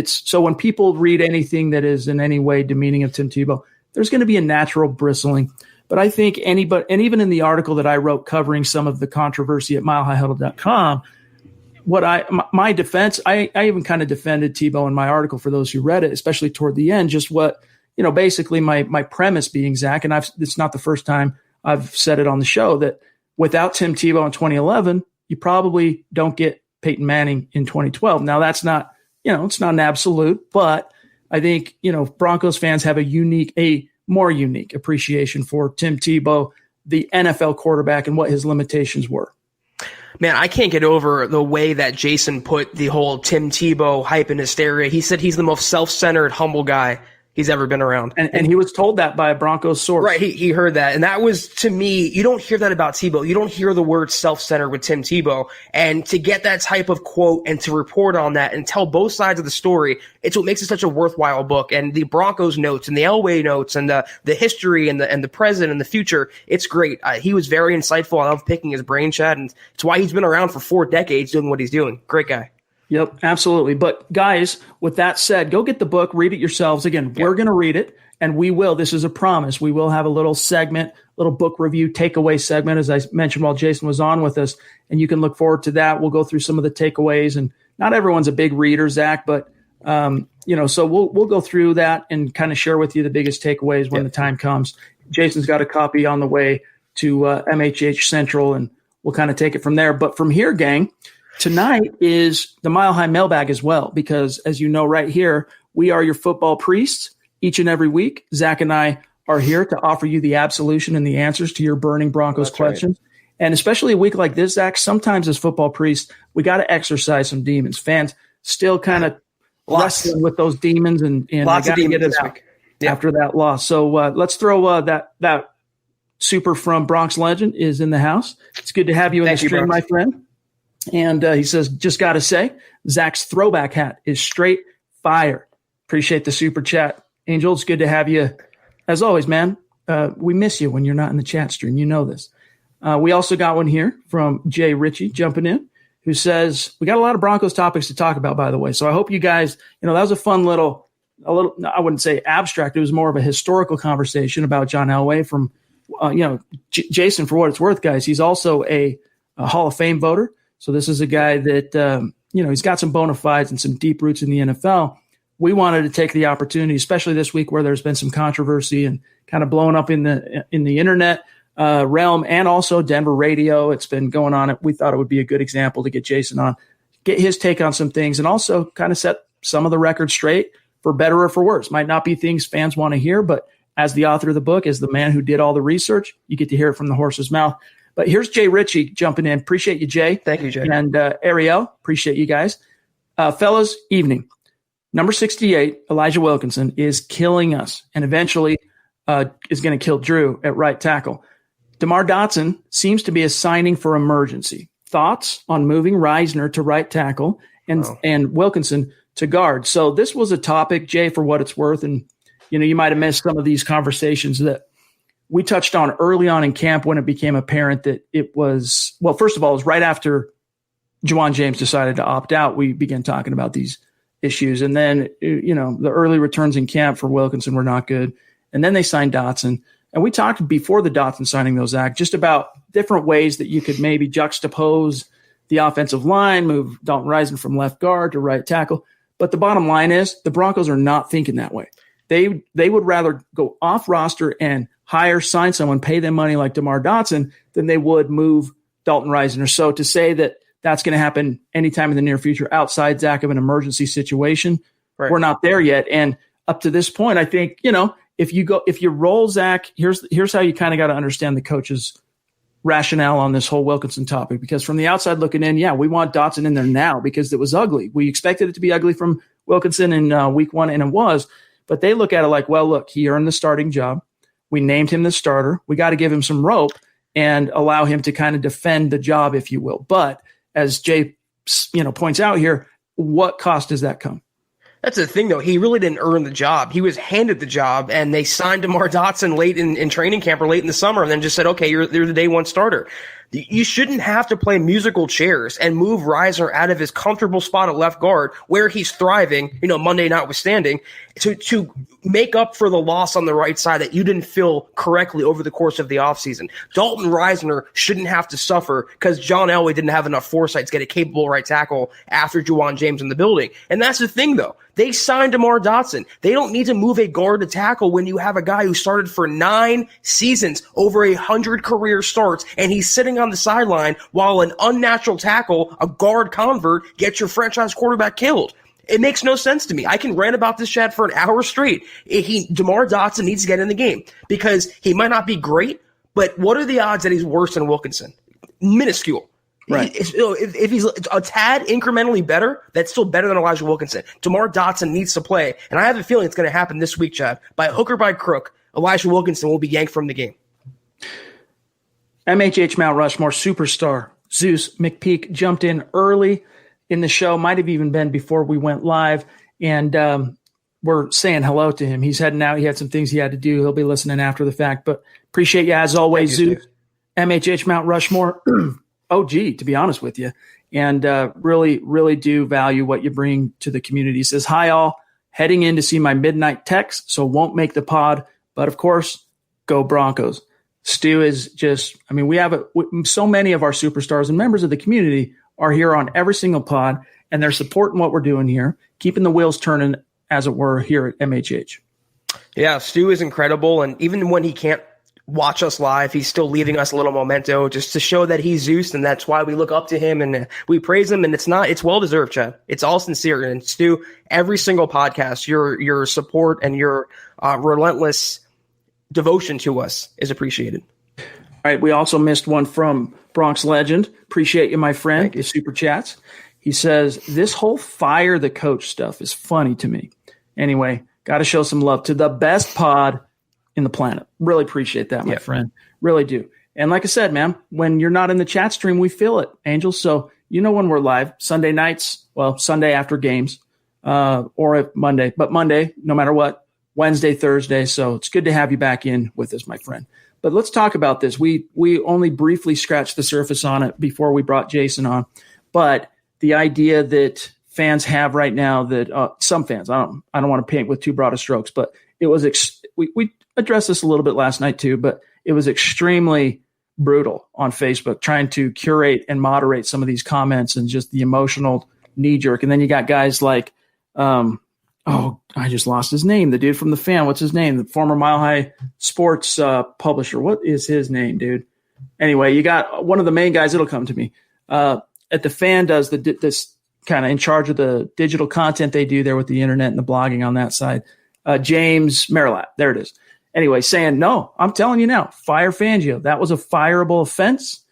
so when people read anything that is in any way demeaning of Tim Tebow, there's going to be a natural bristling. But I think anybody, and even in the article that I wrote covering some of the controversy at milehighhuddle.com, my defense, I even kind of defended Tebow in my article for those who read it, especially toward the end, just what, basically my premise being, Zach, and it's not the first time I've said it on the show, that without Tim Tebow in 2011, you probably don't get Peyton Manning in 2012. Now that's not, it's not an absolute, but I think, Broncos fans have a more unique appreciation for Tim Tebow, the NFL quarterback, and what his limitations were. Man, I can't get over the way that Jason put the whole Tim Tebow hype and hysteria. He said he's the most self-centered, humble guy he's ever been around. And he was told that by a Broncos source. Right, he heard that. And that was, to me, you don't hear that about Tebow. You don't hear the word self-centered with Tim Tebow. And to get that type of quote and to report on that and tell both sides of the story, it's what makes it such a worthwhile book. And the Broncos notes and the Elway notes and the history and the present and the future, it's great. He was very insightful. I love picking his brain, Chad, and it's why he's been around for 4 decades doing what he's doing. Great guy. Yep, absolutely. But guys, with that said, go get the book, read it yourselves. Again, we're going to read it, and we will. This is a promise. We will have a little segment, little book review takeaway segment, as I mentioned while Jason was on with us, and you can look forward to that. We'll go through some of the takeaways, and not everyone's a big reader, Zach, but so we'll go through that and kind of share with you the biggest takeaways when the time comes. Jason's got a copy on the way to MHH Central, and we'll kind of take it from there. But from here, gang, tonight is the Mile High Mailbag as well, because as you know, right here, we are your football priests each and every week. Zach and I are here to offer you the absolution and the answers to your burning Broncos questions. Right. And especially a week like this, Zach, sometimes as football priests, we got to exercise some demons. Fans still kind of wrestling with those demons, and lots of demons this week after that loss. So let's throw that super from Bronx legend is in the house. It's good to have you in the stream, my friend. And he says, just got to say, Zach's throwback hat is straight fire. Appreciate the super chat. Angel, it's good to have you. As always, man, we miss you when you're not in the chat stream. You know this. We also got one here from Jay Ritchie jumping in, who says, we got a lot of Broncos topics to talk about, by the way. So I hope you guys, that was a fun little, I wouldn't say abstract. It was more of a historical conversation about John Elway from, Jason, for what it's worth, guys. He's also a Hall of Fame voter. So this is a guy that, he's got some bona fides and some deep roots in the NFL. We wanted to take the opportunity, especially this week where there's been some controversy and kind of blowing up in the internet realm, and also Denver radio. It's been going on. We thought it would be a good example to get Jason on, get his take on some things, and also kind of set some of the records straight, for better or for worse. Might not be things fans want to hear, but as the author of the book, as the man who did all the research, you get to hear it from the horse's mouth. But here's Jay Ritchie jumping in. Appreciate you, Jay. Thank you, Jay. And Ariel, appreciate you guys. Fellas, evening. Number 68, Elijah Wilkinson, is killing us and eventually is going to kill Drew at right tackle. DeMar Dotson seems to be a signing for emergency. Thoughts on moving Reisner to right tackle and Wilkinson to guard. So this was a topic, Jay, for what it's worth. And, you might have missed some of these conversations that we touched on early on in camp when it became apparent that it was, well, first of all, it was right after Juwan James decided to opt out. We began talking about these issues. And then, the early returns in camp for Wilkinson were not good. And then they signed Dotson. And we talked before the Dotson signing, though, Zach, just about different ways that you could maybe juxtapose the offensive line, move Dalton Risner from left guard to right tackle. But the bottom line is the Broncos are not thinking that way. They would rather go off roster and sign someone, pay them money like DeMar Dotson than they would move Dalton Risner. So to say that that's going to happen anytime in the near future outside, Zach, of an emergency situation, right, we're not there yet. And up to this point, I think, if you roll Zach, here's how you kind of got to understand the coach's rationale on this whole Wilkinson topic, because from the outside looking in, we want Dotson in there now because it was ugly. We expected it to be ugly from Wilkinson in week 1, and it was. But they look at it like, well, look, he earned the starting job. We named him the starter. We got to give him some rope and allow him to kind of defend the job, if you will. But as Jay, points out here, what cost does that come? That's the thing, though. He really didn't earn the job. He was handed the job, and they signed DeMar Dotson late in training camp or late in the summer and then just said, okay, you're the day one starter. You shouldn't have to play musical chairs and move Risner out of his comfortable spot at left guard where he's thriving, Monday notwithstanding, to make up for the loss on the right side that you didn't fill correctly over the course of the offseason. Dalton Risner shouldn't have to suffer because John Elway didn't have enough foresight to get a capable right tackle after Juwan James in the building. And that's the thing, though. They signed DeMar Dotson. They don't need to move a guard to tackle when you have a guy who started for 9 seasons, over 100 career starts, and he's sitting on the sideline while an unnatural tackle, a guard convert, gets your franchise quarterback killed. It makes no sense to me. I can rant about this, Chad, for an hour straight. DeMar Dotson needs to get in the game because he might not be great, but what are the odds that he's worse than Wilkinson? Minuscule. Right. If he's a tad incrementally better, that's still better than Elijah Wilkinson. DeMar Dotson needs to play, and I have a feeling it's going to happen this week, Chad. By hook or by crook, Elijah Wilkinson will be yanked from the game. MHH Mount Rushmore superstar Zeus McPeak jumped in early in the show, might have even been before we went live, and we're saying hello to him. He's heading out. He had some things he had to do. He'll be listening after the fact, but appreciate you as always, Zeus. MHH Mount Rushmore. OG, to be honest with you, and really, really do value what you bring to the community. He says, hi, all. Heading in to see my midnight text, so won't make the pod. But, of course, go Broncos. Stu is just – we have so many of our superstars and members of the community are here on every single pod, and they're supporting what we're doing here, keeping the wheels turning, as it were, here at MHH. Yeah, Stu is incredible, and even when he can't watch us live, he's still leaving us a little memento just to show that he's Zeus, and that's why we look up to him and we praise him. And it's well deserved, Chad. It's all sincere. And Stu, every single podcast, your support and your relentless devotion to us is appreciated. All right, we also missed one from Bronx Legend. Appreciate you, my friend. His super chats. He says, this whole fire the coach stuff is funny to me. Anyway, got to show some love to the best pod in the planet. Really appreciate that, my friend. Really do. And like I said, man, when you're not in the chat stream, we feel it, Angels. So when we're live Sunday nights, Sunday after games, or Monday, but Monday, no matter what, Wednesday, Thursday. So it's good to have you back in with us, my friend. But let's talk about this. We only briefly scratched the surface on it before we brought Jason on. But the idea that fans have right now that some fans, I don't want to paint with too broad of strokes, but it was we addressed this a little bit last night too, but it was extremely brutal on Facebook trying to curate and moderate some of these comments and just the emotional knee jerk. And then you got guys like, I just lost his name. The dude from The Fan. What's his name? The former Mile High Sports publisher. What is his name, dude? Anyway, you got one of the main guys. It'll come to me. At The Fan does this kind of in charge of the digital content they do there with the internet and the blogging on that side. James Marilat. There it is. Anyway, saying, no, I'm telling you now, fire Fangio. That was a fireable offense.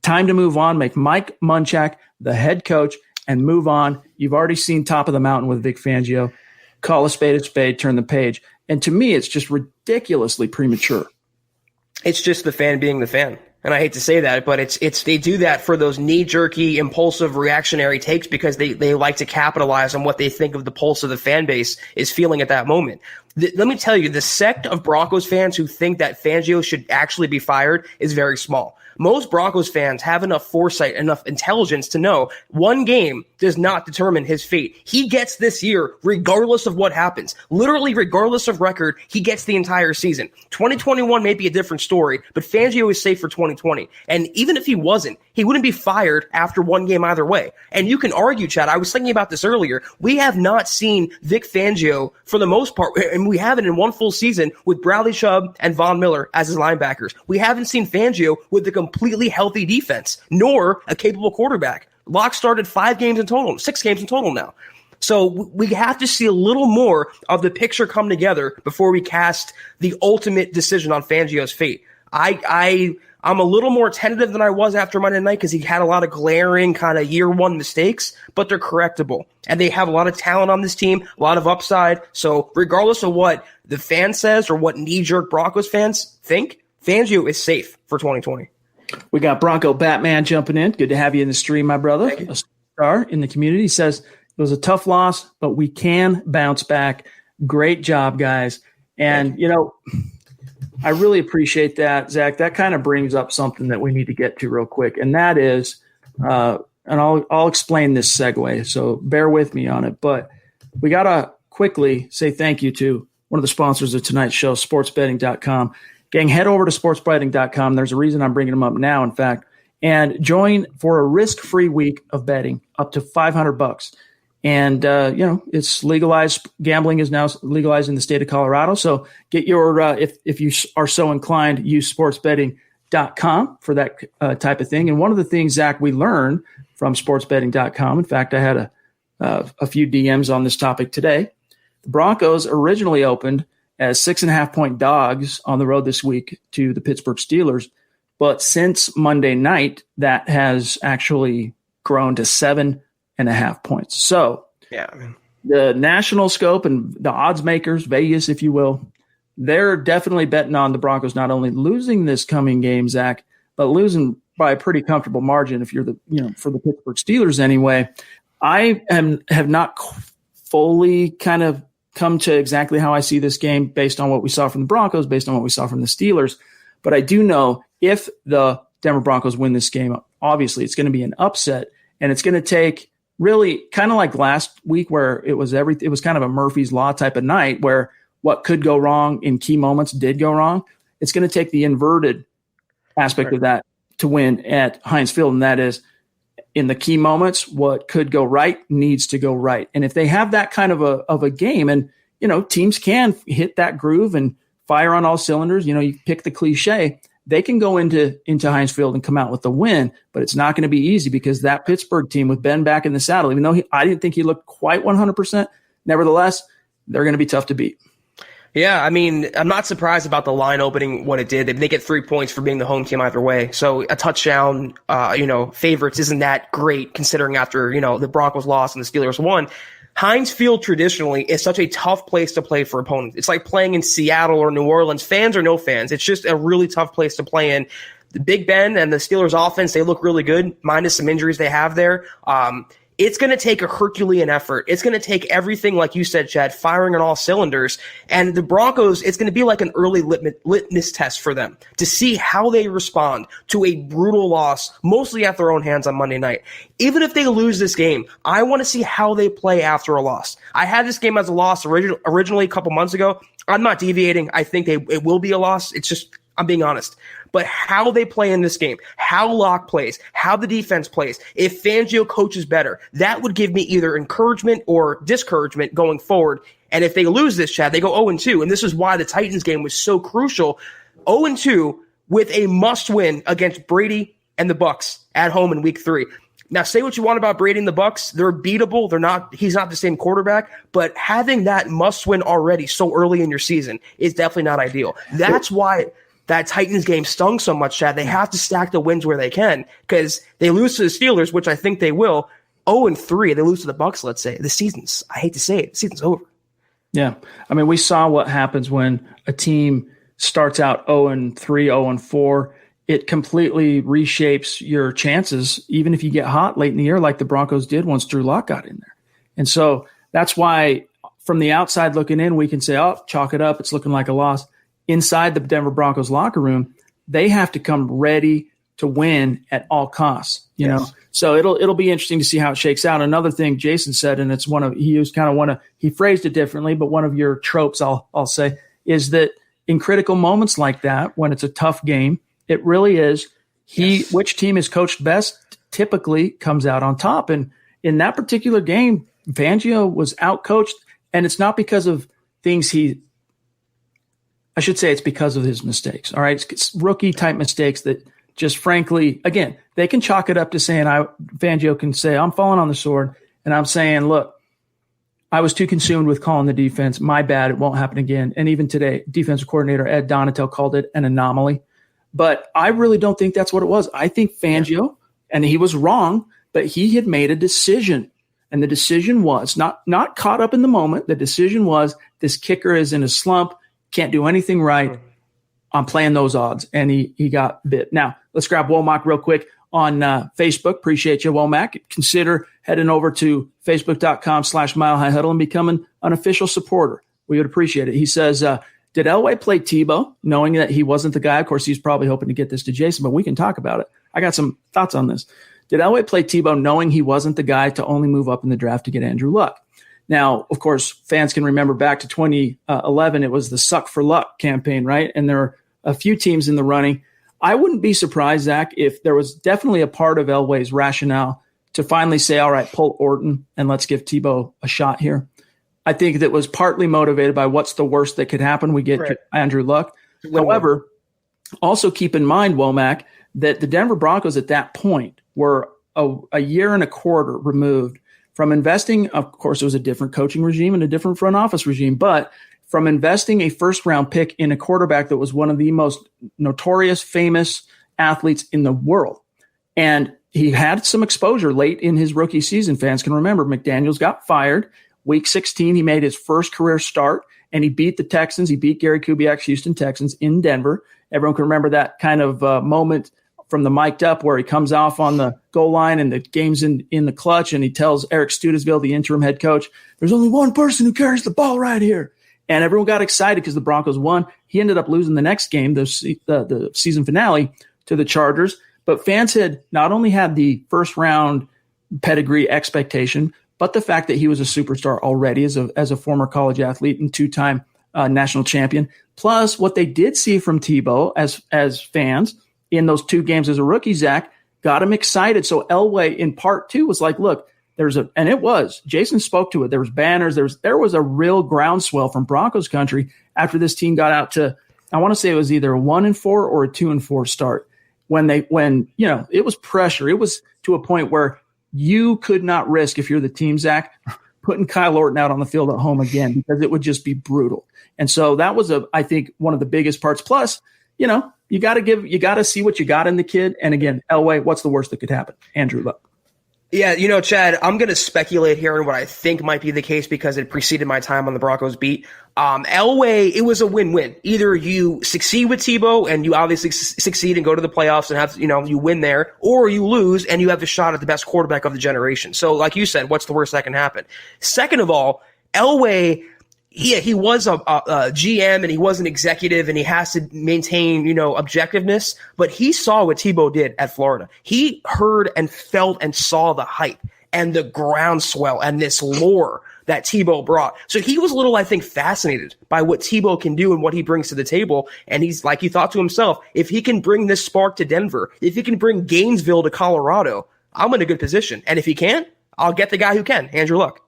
Time to move on. Make Mike Munchak the head coach and move on. You've already seen top of the mountain with Vic Fangio. Call a spade, turn the page. And to me, it's just ridiculously premature. It's just the fan being the fan. And I hate to say that, but they do that for those knee-jerky, impulsive, reactionary takes because they like to capitalize on what they think of the pulse of the fan base is feeling at that moment. Let me tell you, the sect of Broncos fans who think that Fangio should actually be fired is very small. Most Broncos fans have enough foresight, enough intelligence to know one game does not determine his fate. He gets this year regardless of what happens. Literally regardless of record, he gets the entire season. 2021 may be a different story, but Fangio is safe for 2020. And even if he wasn't, he wouldn't be fired after one game either way. And you can argue, Chad, I was thinking about this earlier, we have not seen Vic Fangio for the most part, and we haven't in one full season with Bradley Chubb and Von Miller as his linebackers. We haven't seen Fangio with the completely healthy defense, nor a capable quarterback. Locke started 6 games in total now. So we have to see a little more of the picture come together before we cast the ultimate decision on Fangio's fate. I'm a little more tentative than I was after Monday night because he had a lot of glaring kind of year one mistakes, but they're correctable. And they have a lot of talent on this team, a lot of upside. So regardless of what the fan says or what knee-jerk Broncos fans think, Fangio is safe for 2020. We got Bronco Batman jumping in. Good to have you in the stream, my brother. A star in the community. He says, it was a tough loss, but we can bounce back. Great job, guys. And, I really appreciate that, Zach. That kind of brings up something that we need to get to real quick, and that is, and I'll explain this segue, so bear with me on it. But we got to quickly say thank you to one of the sponsors of tonight's show, sportsbetting.com. Gang, head over to sportsbetting.com. There's a reason I'm bringing them up now, in fact, and join for a risk-free week of betting up to $500. And, it's legalized. Gambling is now legalized in the state of Colorado. So get your, if you are so inclined, use sportsbetting.com for that type of thing. And one of the things, Zach, we learned from sportsbetting.com, in fact, I had a few DMs on this topic today. The Broncos originally opened as 6.5-point dogs on the road this week to the Pittsburgh Steelers. But since Monday night, that has actually grown to 7.5 points. So yeah, the national scope and the odds makers, Vegas, if you will, they're definitely betting on the Broncos not only losing this coming game, Zach, but losing by a pretty comfortable margin if you're for the Pittsburgh Steelers anyway. I have not fully kind of come to exactly how I see this game based on what we saw from the Broncos, based on what we saw from the Steelers. But I do know if the Denver Broncos win this game, obviously it's going to be an upset, and it's going to take really kind of like last week where it was kind of a Murphy's Law type of night where what could go wrong in key moments did go wrong. It's going to take the inverted aspect of that to win at Heinz Field, and that is in the key moments, what could go right needs to go right. And if they have that kind of a game, and teams can hit that groove and fire on all cylinders, you pick the cliche, they can go into Heinz Field and come out with the win, but it's not going to be easy because that Pittsburgh team with Ben back in the saddle, even though I didn't think he looked quite 100%, nevertheless, they're going to be tough to beat. Yeah, I mean, I'm not surprised about the line opening what it did. They get 3 points for being the home team either way. So a touchdown, favorites isn't that great considering after, the Broncos lost and the Steelers won. Heinz Field traditionally is such a tough place to play for opponents. It's like playing in Seattle or New Orleans, fans or no fans. It's just a really tough place to play in. The Big Ben and the Steelers offense, they look really good, minus some injuries they have there. It's going to take a Herculean effort. It's going to take everything, like you said, Chad, firing on all cylinders. And the Broncos, it's going to be like an early litmus test for them to see how they respond to a brutal loss, mostly at their own hands on Monday night. Even if they lose this game, I want to see how they play after a loss. I had this game as a loss originally a couple months ago. I'm not deviating. I think it will be a loss. It's just, I'm being honest. But how they play in this game, how Locke plays, how the defense plays, if Fangio coaches better, that would give me either encouragement or discouragement going forward. And if they lose this, Chad, they go 0-2. And this is why the Titans game was so crucial. 0-2 with a must-win against Brady and the Bucs at home in Week 3. Now, say what you want about Brady and the Bucs. They're beatable. He's not the same quarterback, but having that must-win already so early in your season is definitely not ideal. That's why that Titans game stung so much, Chad. They have to stack the wins where they can because they lose to the Steelers, which I think they will. 0-3, they lose to the Bucs, let's say. I hate to say it, the season's over. Yeah. I mean, we saw what happens when a team starts out 0-3, 0-4, it completely reshapes your chances, even if you get hot late in the year, like the Broncos did once Drew Lock got in there. And so that's why from the outside looking in, we can say, oh, chalk it up. It's looking like a loss. Inside the Denver Broncos locker room, they have to come ready to win at all costs, you know? So it'll be interesting to see how it shakes out. Another thing Jason said, and it's he phrased it differently, but one of your tropes, I'll say, is that in critical moments like that, when it's a tough game, it really is which team is coached best typically comes out on top. And in that particular game, Fangio was outcoached, and it's not because of things I should say it's because of his mistakes. All right. It's rookie type mistakes that just frankly, again, they can chalk it up to saying Fangio can say, I'm falling on the sword. And I'm saying, look, I was too consumed with calling the defense. My bad. It won't happen again. And even today, defensive coordinator Ed Donatel called it an anomaly. But I really don't think that's what it was. I think Fangio, and he was wrong, but he had made a decision. And the decision was not caught up in the moment. The decision was this kicker is in a slump, can't do anything right. I'm playing those odds. And he got bit. Now, let's grab Womack real quick on Facebook. Appreciate you, Womack. Consider heading over to facebook.com/Mile High Huddle and becoming an official supporter. We would appreciate it. He says, did Elway play Tebow knowing that he wasn't the guy? Of course, he's probably hoping to get this to Jason, but we can talk about it. I got some thoughts on this. Did Elway play Tebow knowing he wasn't the guy to only move up in the draft to get Andrew Luck? Now, of course, fans can remember back to 2011, it was the Suck for Luck campaign, right? And there were a few teams in the running. I wouldn't be surprised, Zach, if there was definitely a part of Elway's rationale to finally say, all right, pull Orton and let's give Tebow a shot here. I think that was partly motivated by what's the worst that could happen. We get Andrew Luck. However, also keep in mind, Womack, that the Denver Broncos at that point were a year and a quarter removed from investing. Of course, it was a different coaching regime and a different front office regime, but from investing a first-round pick in a quarterback that was one of the most notorious, famous athletes in the world. And he had some exposure late in his rookie season. Fans can remember McDaniels got fired. Week 16, he made his first career start, and he beat the Texans. He beat Gary Kubiak's Houston Texans in Denver. Everyone can remember that kind of moment from the mic'd up where he comes off on the goal line and the game's in the clutch, and he tells Eric Studesville, the interim head coach, there's only one person who carries the ball right here. And everyone got excited because the Broncos won. He ended up losing the next game, the season finale, to the Chargers. But fans had not only had the first-round pedigree expectation, but the fact that he was a superstar already as a former college athlete and two-time national champion. Plus, what they did see from Tebow as fans in those two games as a rookie, Zach, got him excited. So Elway in part two was like, look, Jason spoke to it. There was banners. There was a real groundswell from Broncos country after this team got out to, I want to say it was either a 1-4 or a 2-4 start when it was pressure. It was to a point where you could not risk, if you're the team, Zach, putting Kyle Orton out on the field at home again, because it would just be brutal. And so that was I think one of the biggest parts. Plus, you got to see what you got in the kid. And again, Elway, what's the worst that could happen? Andrew Luck. Yeah, Chad, I'm going to speculate here on what I think might be the case because it preceded my time on the Broncos beat. Elway, it was a win-win. Either you succeed with Tebow and you obviously succeed and go to the playoffs and have, you win there, or you lose and you have the shot at the best quarterback of the generation. So like you said, what's the worst that can happen? Second of all, Elway, he was a GM and he was an executive and he has to maintain, objectiveness, but he saw what Tebow did at Florida. He heard and felt and saw the hype and the groundswell and this lore that Tebow brought. So he was a little, I think, fascinated by what Tebow can do and what he brings to the table. And he's like, he thought to himself, if he can bring this spark to Denver, if he can bring Gainesville to Colorado, I'm in a good position. And if he can't, I'll get the guy who can, Andrew Luck.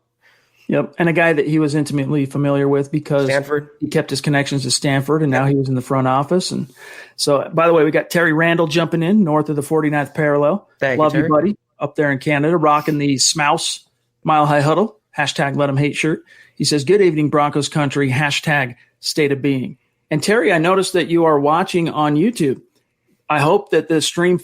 Yep, and a guy that he was intimately familiar with because Stanford. He kept his connections to Stanford, and now he was in the front office. And so, by the way, we got Terry Randall jumping in north of the 49th parallel. Love you, buddy, up there in Canada, rocking the Smouse Mile High Huddle, hashtag Let 'em Hate shirt. He says, good evening, Broncos country, hashtag state of being. And Terry, I noticed that you are watching on YouTube. I hope that the stream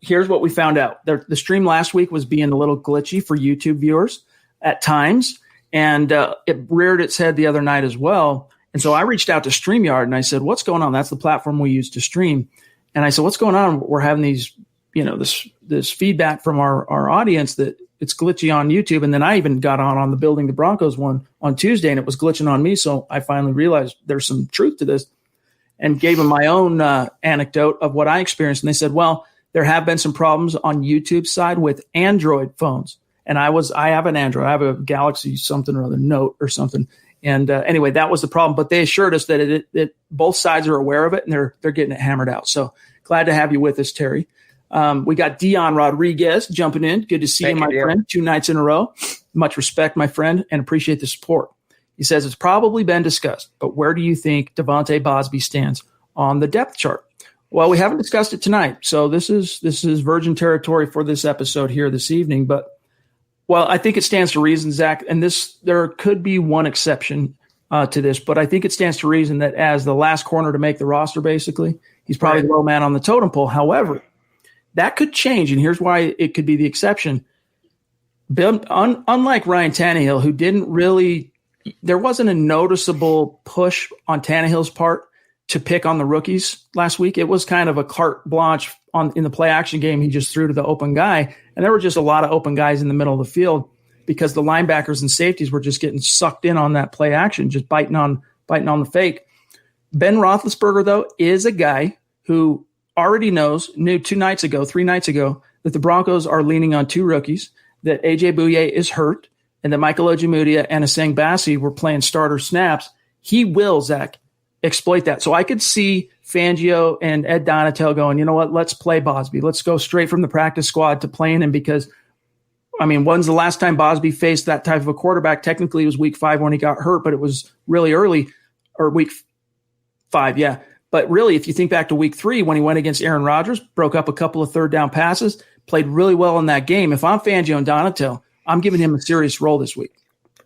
here's what we found out. The stream last week was being a little glitchy for YouTube viewers at times, and it reared its head the other night as well. And so I reached out to StreamYard and I said, what's going on? That's the platform we use to stream. And I said, what's going on? We're having these, this feedback from our audience that it's glitchy on YouTube. And then I even got on the Building the Broncos one on Tuesday, and it was glitching on me. So I finally realized there's some truth to this and gave them my own anecdote of what I experienced. And they said, well, there have been some problems on YouTube's side with Android phones. And I have an Android. I have a Galaxy something or other Note or something. And anyway, that was the problem. But they assured us that it both sides are aware of it, and they're getting it hammered out. So glad to have you with us, Terry. We got Dion Rodriguez jumping in. Good to see you, my friend, 2 nights in a row. Much respect, my friend, and appreciate the support. He says it's probably been discussed, but where do you think Devontae Bosby stands on the depth chart? Well, we haven't discussed it tonight, so this is virgin territory for this episode here this evening. But well, I think it stands to reason, Zach, and there could be one exception to this, but I think it stands to reason that as the last corner to make the roster, basically, he's probably the low man on the totem pole. However, that could change, and here's why it could be the exception. Unlike Ryan Tannehill, who didn't really – there wasn't a noticeable push on Tannehill's part to pick on the rookies last week. It was kind of a carte blanche in the play-action game. He just threw to the open guy, and there were just a lot of open guys in the middle of the field because the linebackers and safeties were just getting sucked in on that play action, just biting on the fake. Ben Roethlisberger, though, is a guy who – already knew 3 nights ago, that the Broncos are leaning on 2 rookies, that A.J. Bouye is hurt, and that Michael Ojemudia and Aseng Bassi were playing starter snaps. He will, Zach, exploit that. So I could see Fangio and Ed Donatel going, you know what, let's play Bosby. Let's go straight from the practice squad to playing him because, I mean, when's the last time Bosby faced that type of a quarterback? Technically, it was week 5 when he got hurt, but it was really early, or week 5, yeah. But really, if you think back to week 3 when he went against Aaron Rodgers, broke up a couple of third down passes, played really well in that game. If I'm Fangio and Donatel, I'm giving him a serious role this week.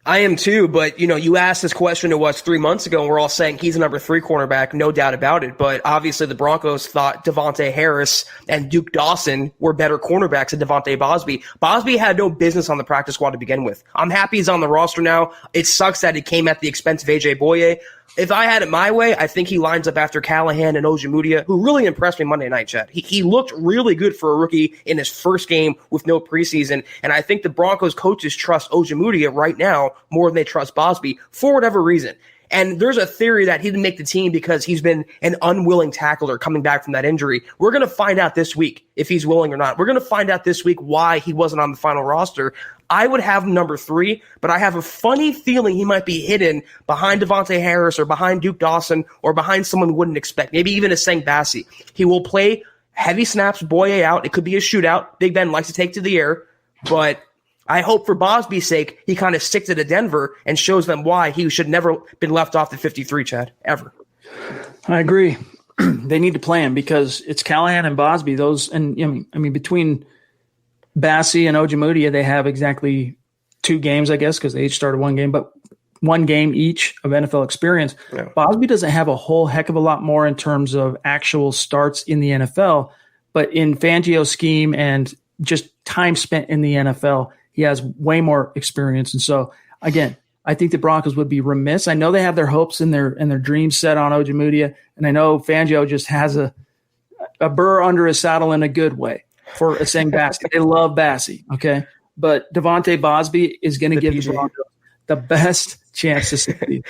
I am too, but you asked this question to us 3 months ago, and we're all saying he's a number 3 cornerback, no doubt about it. But obviously the Broncos thought Devontae Harris and Duke Dawson were better cornerbacks than Devontae Bosby. Bosby had no business on the practice squad to begin with. I'm happy he's on the roster now. It sucks that it came at the expense of A.J. Bouye. If I had it my way, I think he lines up after Callahan and Ojemudia, who really impressed me Monday night, Chad. He looked really good for a rookie in his first game with no preseason, and I think the Broncos coaches trust Ojemudia right now more than they trust Bosby for whatever reason. And there's a theory that he didn't make the team because he's been an unwilling tackler coming back from that injury. We're going to find out this week if he's willing or not. We're going to find out this week why he wasn't on the final roster. I would have him number 3, but I have a funny feeling he might be hidden behind Devontae Harris or behind Duke Dawson or behind someone we wouldn't expect, maybe even Aseng Bassi. He will play heavy snaps, Bouye out. It could be a shootout. Big Ben likes to take to the air, but I hope for Bosby's sake he kind of sticks it to Denver and shows them why he should never been left off the 53, Chad, ever. I agree. They need to play him because it's Callahan and Bosby. Those, and I mean between Bassi and Ojemudia, they have exactly 2 games, I guess, because they each started 1 game, but 1 game each of NFL experience. Yeah. Bosby doesn't have a whole heck of a lot more in terms of actual starts in the NFL, but in Fangio's scheme and just time spent in the NFL, he has way more experience. And so, again, I think the Broncos would be remiss. I know they have their hopes and their dreams set on Ojemudia, and I know Fangio just has a burr under his saddle in a good way for Aseng Bassi. They love Bassi, okay? But Devontae Bosby is going to give the Broncos the best chance to succeed.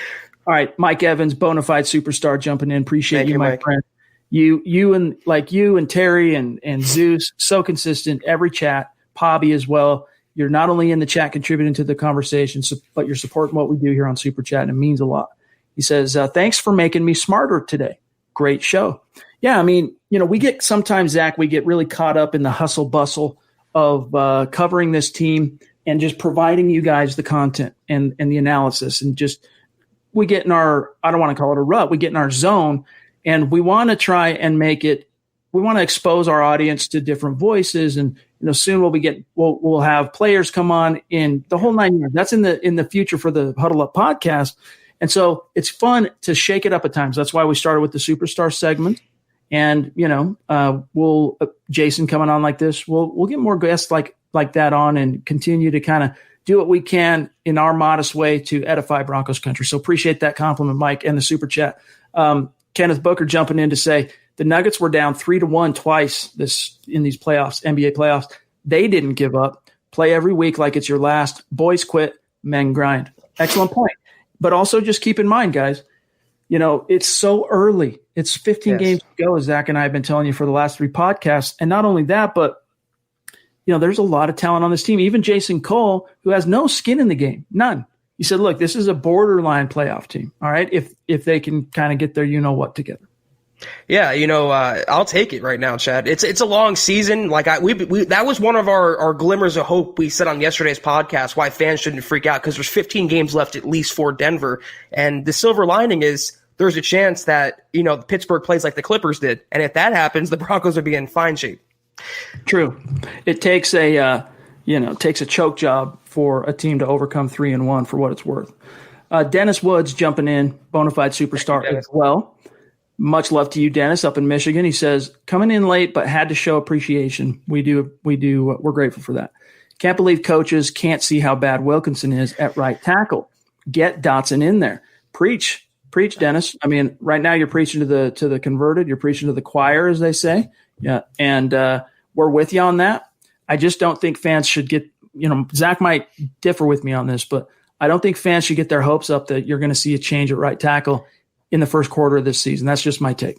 All right, Mike Evans, bona fide superstar, jumping in. Appreciate you, my friend. You and Terry and Zeus, so consistent, every chat. Pobby as well. You're not only in the chat contributing to the conversation, but you're supporting what we do here on Super Chat, and it means a lot. He says, thanks for making me smarter today. Great show. Yeah, I mean, we get sometimes, Zach, we get really caught up in the hustle bustle of covering this team and just providing you guys the content and the analysis. And just we get in our, I don't want to call it a rut, we get in our zone, and we want to try and make it, we want to expose our audience to different voices. And soon we'll have players come on in the whole 9 years. That's in the future for the Huddle Up podcast. And so it's fun to shake it up at times. That's why we started with the superstar segment. And, we'll Jason coming on like this. We'll get more guests like that on and continue to kind of do what we can in our modest way to edify Broncos country. So appreciate that compliment, Mike, and the super chat. Kenneth Booker jumping in to say, The Nuggets were down 3-1 twice in these playoffs, NBA playoffs. They didn't give up. Play every week like it's your last. Boys quit, men grind. Excellent point. But also just keep in mind, guys, it's so early. It's 15 games to go, as Zach and I have been telling you for the last 3 podcasts. And not only that, but there's a lot of talent on this team. Even Jason Cole, who has no skin in the game, none. He said, look, this is a borderline playoff team, all right, if they can kind of get their you-know-what together. Yeah, I'll take it right now, Chad. It's a long season. Like that was one of our glimmers of hope we said on yesterday's podcast, why fans shouldn't freak out, because there's 15 games left at least for Denver. And the silver lining is there's a chance that, Pittsburgh plays like the Clippers did. And if that happens, the Broncos will be in fine shape. True. It takes a choke job for a team to overcome 3-1 for what it's worth. Dennis Woods jumping in, bona fide superstar as well. Much love to you, Dennis, up in Michigan. He says, coming in late, but had to show appreciation. We're grateful for that. Can't believe coaches can't see how bad Wilkinson is at right tackle. Get Dotson in there. Preach, Dennis. I mean, right now you're preaching to the converted. You're preaching to the choir, as they say. Yeah. And we're with you on that. I just don't think fans should get, Zach might differ with me on this, but I don't think fans should get their hopes up that you're going to see a change at right tackle in the first quarter of this season. That's just my take.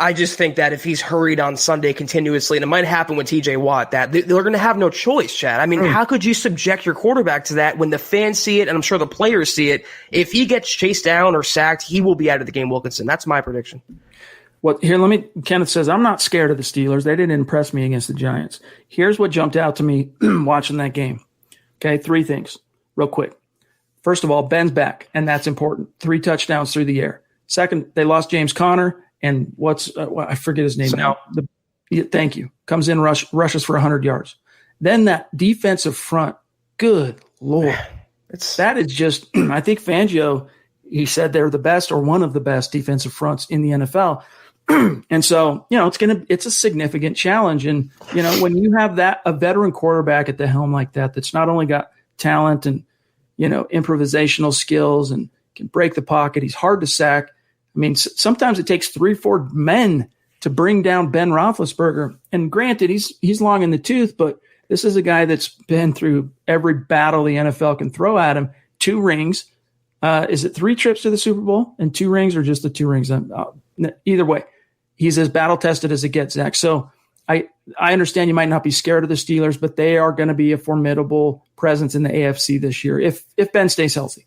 I just think that if he's hurried on Sunday continuously, and it might happen with TJ Watt, that they're going to have no choice, Chad. I mean, how could you subject your quarterback to that when the fans see it, and I'm sure the players see it? If he gets chased down or sacked, he will be out of the game, Wilkinson. That's my prediction. Well, here, Kenneth says, I'm not scared of the Steelers. They didn't impress me against the Giants. Here's what jumped out to me watching that game. Okay, 3 things real quick. First of all, Ben's back, and that's important. 3 touchdowns through the air. Second, they lost James Conner, and I forget his name now. Thank you. Comes in, rushes for 100 yards. Then that defensive front, good Lord. That is just, I think Fangio, he said they're the best or one of the best defensive fronts in the NFL. And so, it's a significant challenge. And, when you have a veteran quarterback at the helm like that, that's not only got talent and, improvisational skills and can break the pocket, he's hard to sack. I mean, sometimes it takes 3-4 men to bring down Ben Roethlisberger. And granted, he's long in the tooth, but this is a guy that's been through every battle the NFL can throw at him. 2 rings. Is it 3 trips to the Super Bowl and 2 rings, or just the 2 rings? Either way, he's as battle tested as it gets, Zach. So I understand you might not be scared of the Steelers, but they are going to be a formidable presence in the AFC this year if Ben stays healthy.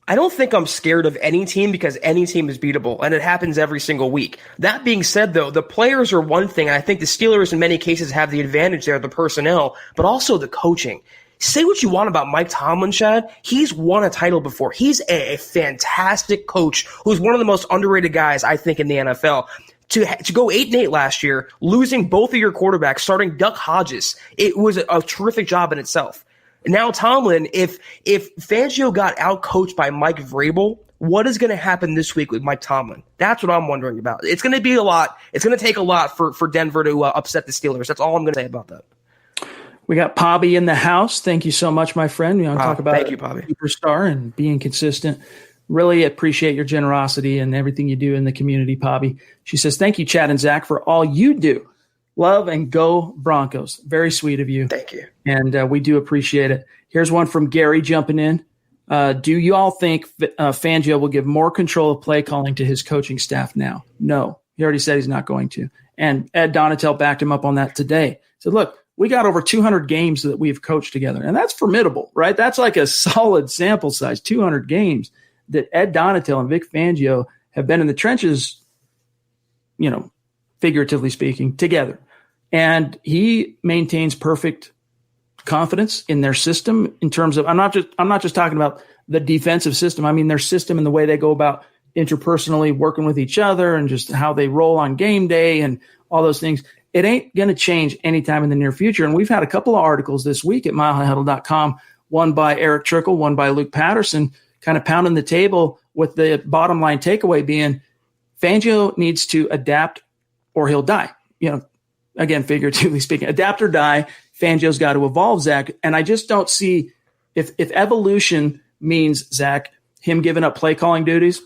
I don't think I'm scared of any team, because any team is beatable, and it happens every single week. That being said, though, the players are one thing. I think the Steelers in many cases have the advantage there, the personnel, but also the coaching. Say what you want about Mike Tomlin, Chad. He's won a title before. He's a fantastic coach who's one of the most underrated guys, I think, in the NFL. To go 8-8 last year, losing both of your quarterbacks, starting Duck Hodges, it was a terrific job in itself. Now Tomlin, if Fangio got outcoached by Mike Vrabel, what is going to happen this week with Mike Tomlin? That's what I'm wondering about. It's going to be a lot. It's going to take a lot for Denver to upset the Steelers. That's all I'm going to say about that. We got Pobby in the house. Thank you so much, my friend. We want to talk about thank you, Pobby. Superstar and being consistent. Really appreciate your generosity and everything you do in the community, Pobby. She says, thank you, Chad and Zach, for all you do. Love and go Broncos. Very sweet of you. Thank you. And we do appreciate it. Here's one from Gary jumping in. Do you all think Fangio will give more control of play calling to his coaching staff now? No. He already said he's not going to. And Ed Donatel backed him up on that today. He said, look, we got over 200 games that we've coached together. And that's formidable, right? That's like a solid sample size, 200 games that Ed Donatel and Vic Fangio have been in the trenches, figuratively speaking, together. And he maintains perfect confidence in their system in terms of, I'm not just talking about the defensive system. I mean, their system and the way they go about interpersonally working with each other and just how they roll on game day and all those things. It ain't going to change anytime in the near future. And we've had a couple of articles this week at milehighhuddle.com, one by Eric Trickle, one by Luke Patterson, kind of pounding the table with the bottom line takeaway being Fangio needs to adapt or he'll die. Again, figuratively speaking, adapt or die. Fangio's got to evolve, Zach. And I just don't see if evolution means, Zach, him giving up play calling duties,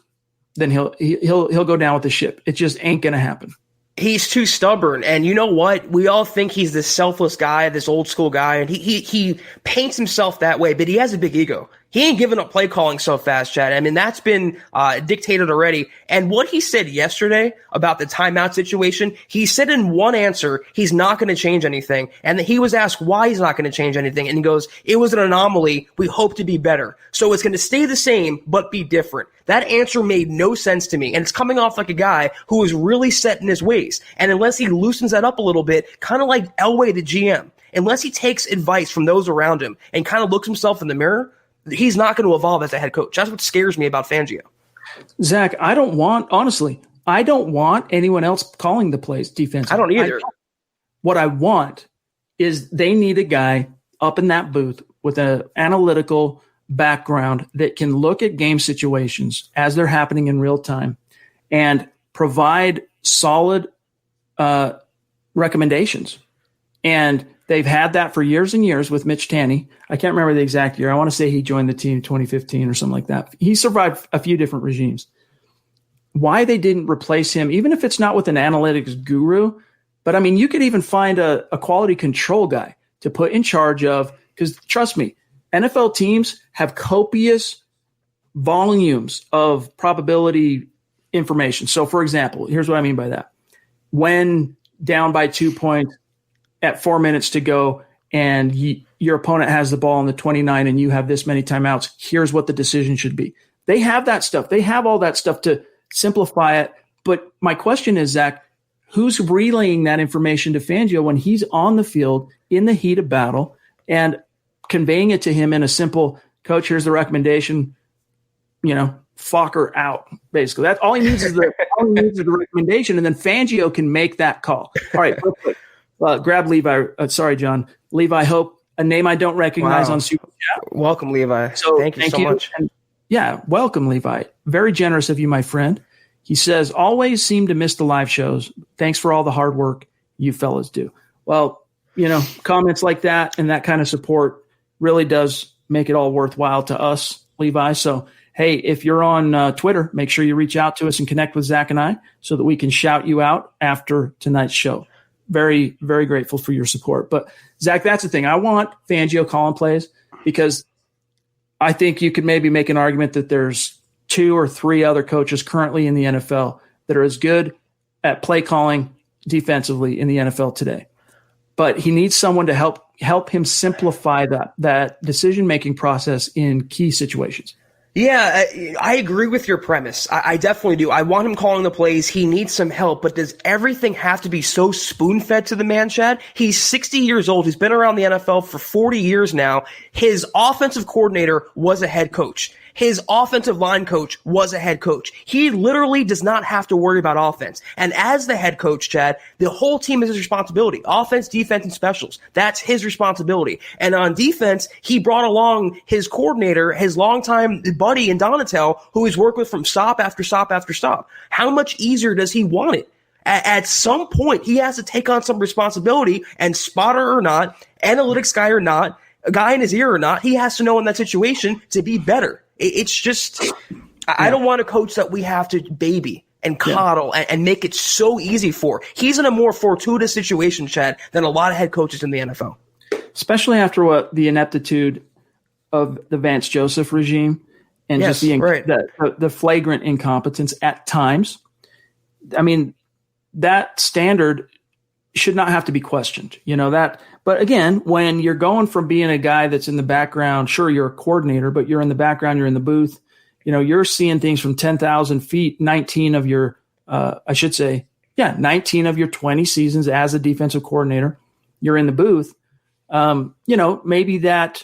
then he'll go down with the ship. It just ain't going to happen. He's too stubborn. And you know what? We all think he's this selfless guy, this old school guy, and he paints himself that way, but he has a big ego. He ain't giving up play calling so fast, Chad. I mean, that's been dictated already. And what he said yesterday about the timeout situation, he said in one answer, he's not going to change anything. And that he was asked why he's not going to change anything. And he goes, it was an anomaly. We hope to be better. So it's going to stay the same, but be different. That answer made no sense to me. And it's coming off like a guy who is really set in his ways. And unless he loosens that up a little bit, kind of like Elway, the GM, unless he takes advice from those around him and kind of looks himself in the mirror, he's not going to evolve as a head coach. That's what scares me about Fangio. Zach, I don't want anyone else calling the plays defensively. I don't either. What I want is they need a guy up in that booth with an analytical background that can look at game situations as they're happening in real time and provide solid recommendations. And they've had that for years and years with Mitch Tanny. I can't remember the exact year. I want to say he joined the team in 2015 or something like that. He survived a few different regimes. Why they didn't replace him, even if it's not with an analytics guru, but I mean, you could even find a quality control guy to put in charge of, because trust me, NFL teams have copious volumes of probability information. So for example, here's what I mean by that. When down by 2 points, at 4 minutes to go and your opponent has the ball on the 29 and you have this many timeouts, here's what the decision should be. They have that stuff. They have all that stuff to simplify it. But my question is, Zach, who's relaying that information to Fangio when he's on the field in the heat of battle and conveying it to him in a simple, coach, here's the recommendation, Fokker out, basically. That's all he needs is the recommendation, and then Fangio can make that call. All right, real quick. Grab Levi. Sorry, John. Levi Hope, a name I don't recognize on Super Chat. Welcome, Levi. So thank you so much. And, welcome, Levi. Very generous of you, my friend. He says, always seem to miss the live shows. Thanks for all the hard work you fellas do. Well, comments like that and that kind of support really does make it all worthwhile to us, Levi. So, hey, if you're on Twitter, make sure you reach out to us and connect with Zach and I so that we can shout you out after tonight's show. Very, very grateful for your support. But, Zach, that's the thing. I want Fangio calling plays because I think you could maybe make an argument that there's 2 or 3 other coaches currently in the NFL that are as good at play calling defensively in the NFL today. But he needs someone to help him simplify that decision-making process in key situations. Yeah, I agree with your premise. I definitely do. I want him calling the plays. He needs some help, but does everything have to be so spoon-fed to the man, Chad? He's 60 years old. He's been around the NFL for 40 years now. His offensive coordinator was a head coach. His offensive line coach was a head coach. He literally does not have to worry about offense. And as the head coach, Chad, the whole team is his responsibility. Offense, defense, and specials. That's his responsibility. And on defense, he brought along his coordinator, his longtime buddy in Donatel, who he's worked with from stop after stop after stop. How much easier does he want it? At some point, he has to take on some responsibility, and spotter or not, analytics guy or not, a guy in his ear or not, he has to know in that situation to be better. It's just, I don't want a coach that we have to baby and coddle and make it so easy for. He's in a more fortuitous situation, Chad, than a lot of head coaches in the NFL. Especially after what the ineptitude of the Vance Joseph regime and just the flagrant incompetence at times. I mean, that standard should not have to be questioned, that. But again, when you're going from being a guy that's in the background, sure, you're a coordinator, but you're in the background, you're in the booth, you're seeing things from 10,000 feet, 19 of your 19 of your 20 seasons as a defensive coordinator, you're in the booth. Maybe that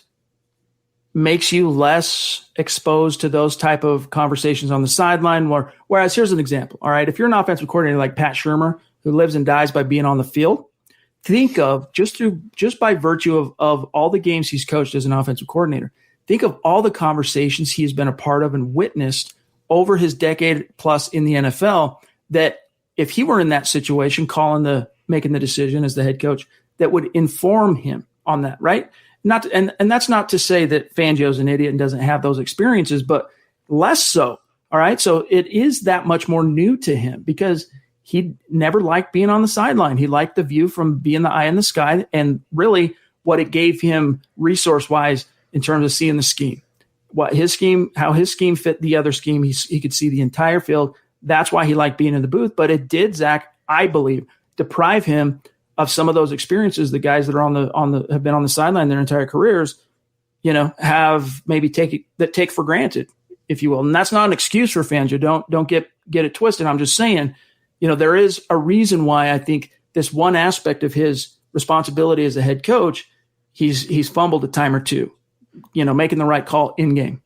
makes you less exposed to those type of conversations on the sideline. Whereas here's an example. All right. If you're an offensive coordinator like Pat Shurmur, who lives and dies by being on the field, think of just by virtue of all the games he's coached as an offensive coordinator, think of all the conversations he has been a part of and witnessed over his decade plus in the NFL, that if he were in that situation, making the decision as the head coach, that would inform him on that, right? And that's not to say that Fangio's an idiot and doesn't have those experiences, but less so. All right. So it is that much more new to him because he never liked being on the sideline. He liked the view from being the eye in the sky, and really what it gave him resource-wise in terms of seeing the scheme. How his scheme fit the other scheme. He could see the entire field. That's why he liked being in the booth. But it did, Zach, I believe, deprive him of some of those experiences. The guys that are have been on the sideline their entire careers, have maybe take for granted, if you will. And that's not an excuse for Fangio. Don't get it twisted. I'm just saying, there is a reason why I think this one aspect of his responsibility as a head coach, he's fumbled a time or two, making the right call in game.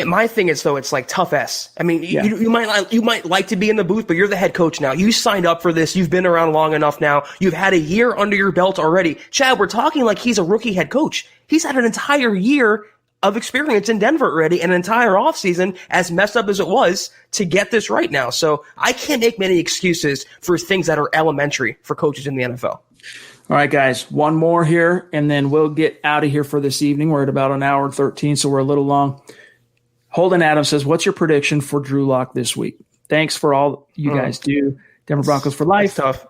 My thing is, though, it's like tough S. I mean, yeah. you might like to be in the booth, but you're the head coach now. You signed up for this. You've been around long enough now. You've had a year under your belt already. Chad, we're talking like he's a rookie head coach. He's had an entire year of experience in Denver already, and an entire offseason, as messed up as it was, to get this right now. So I can't make many excuses for things that are elementary for coaches in the NFL. All right, guys, one more here, and then we'll get out of here for this evening. We're at about an hour and 13, so we're a little long. Holden Adams says, what's your prediction for Drew Lock this week? Thanks for all you guys do. Denver Broncos for life. That's tough.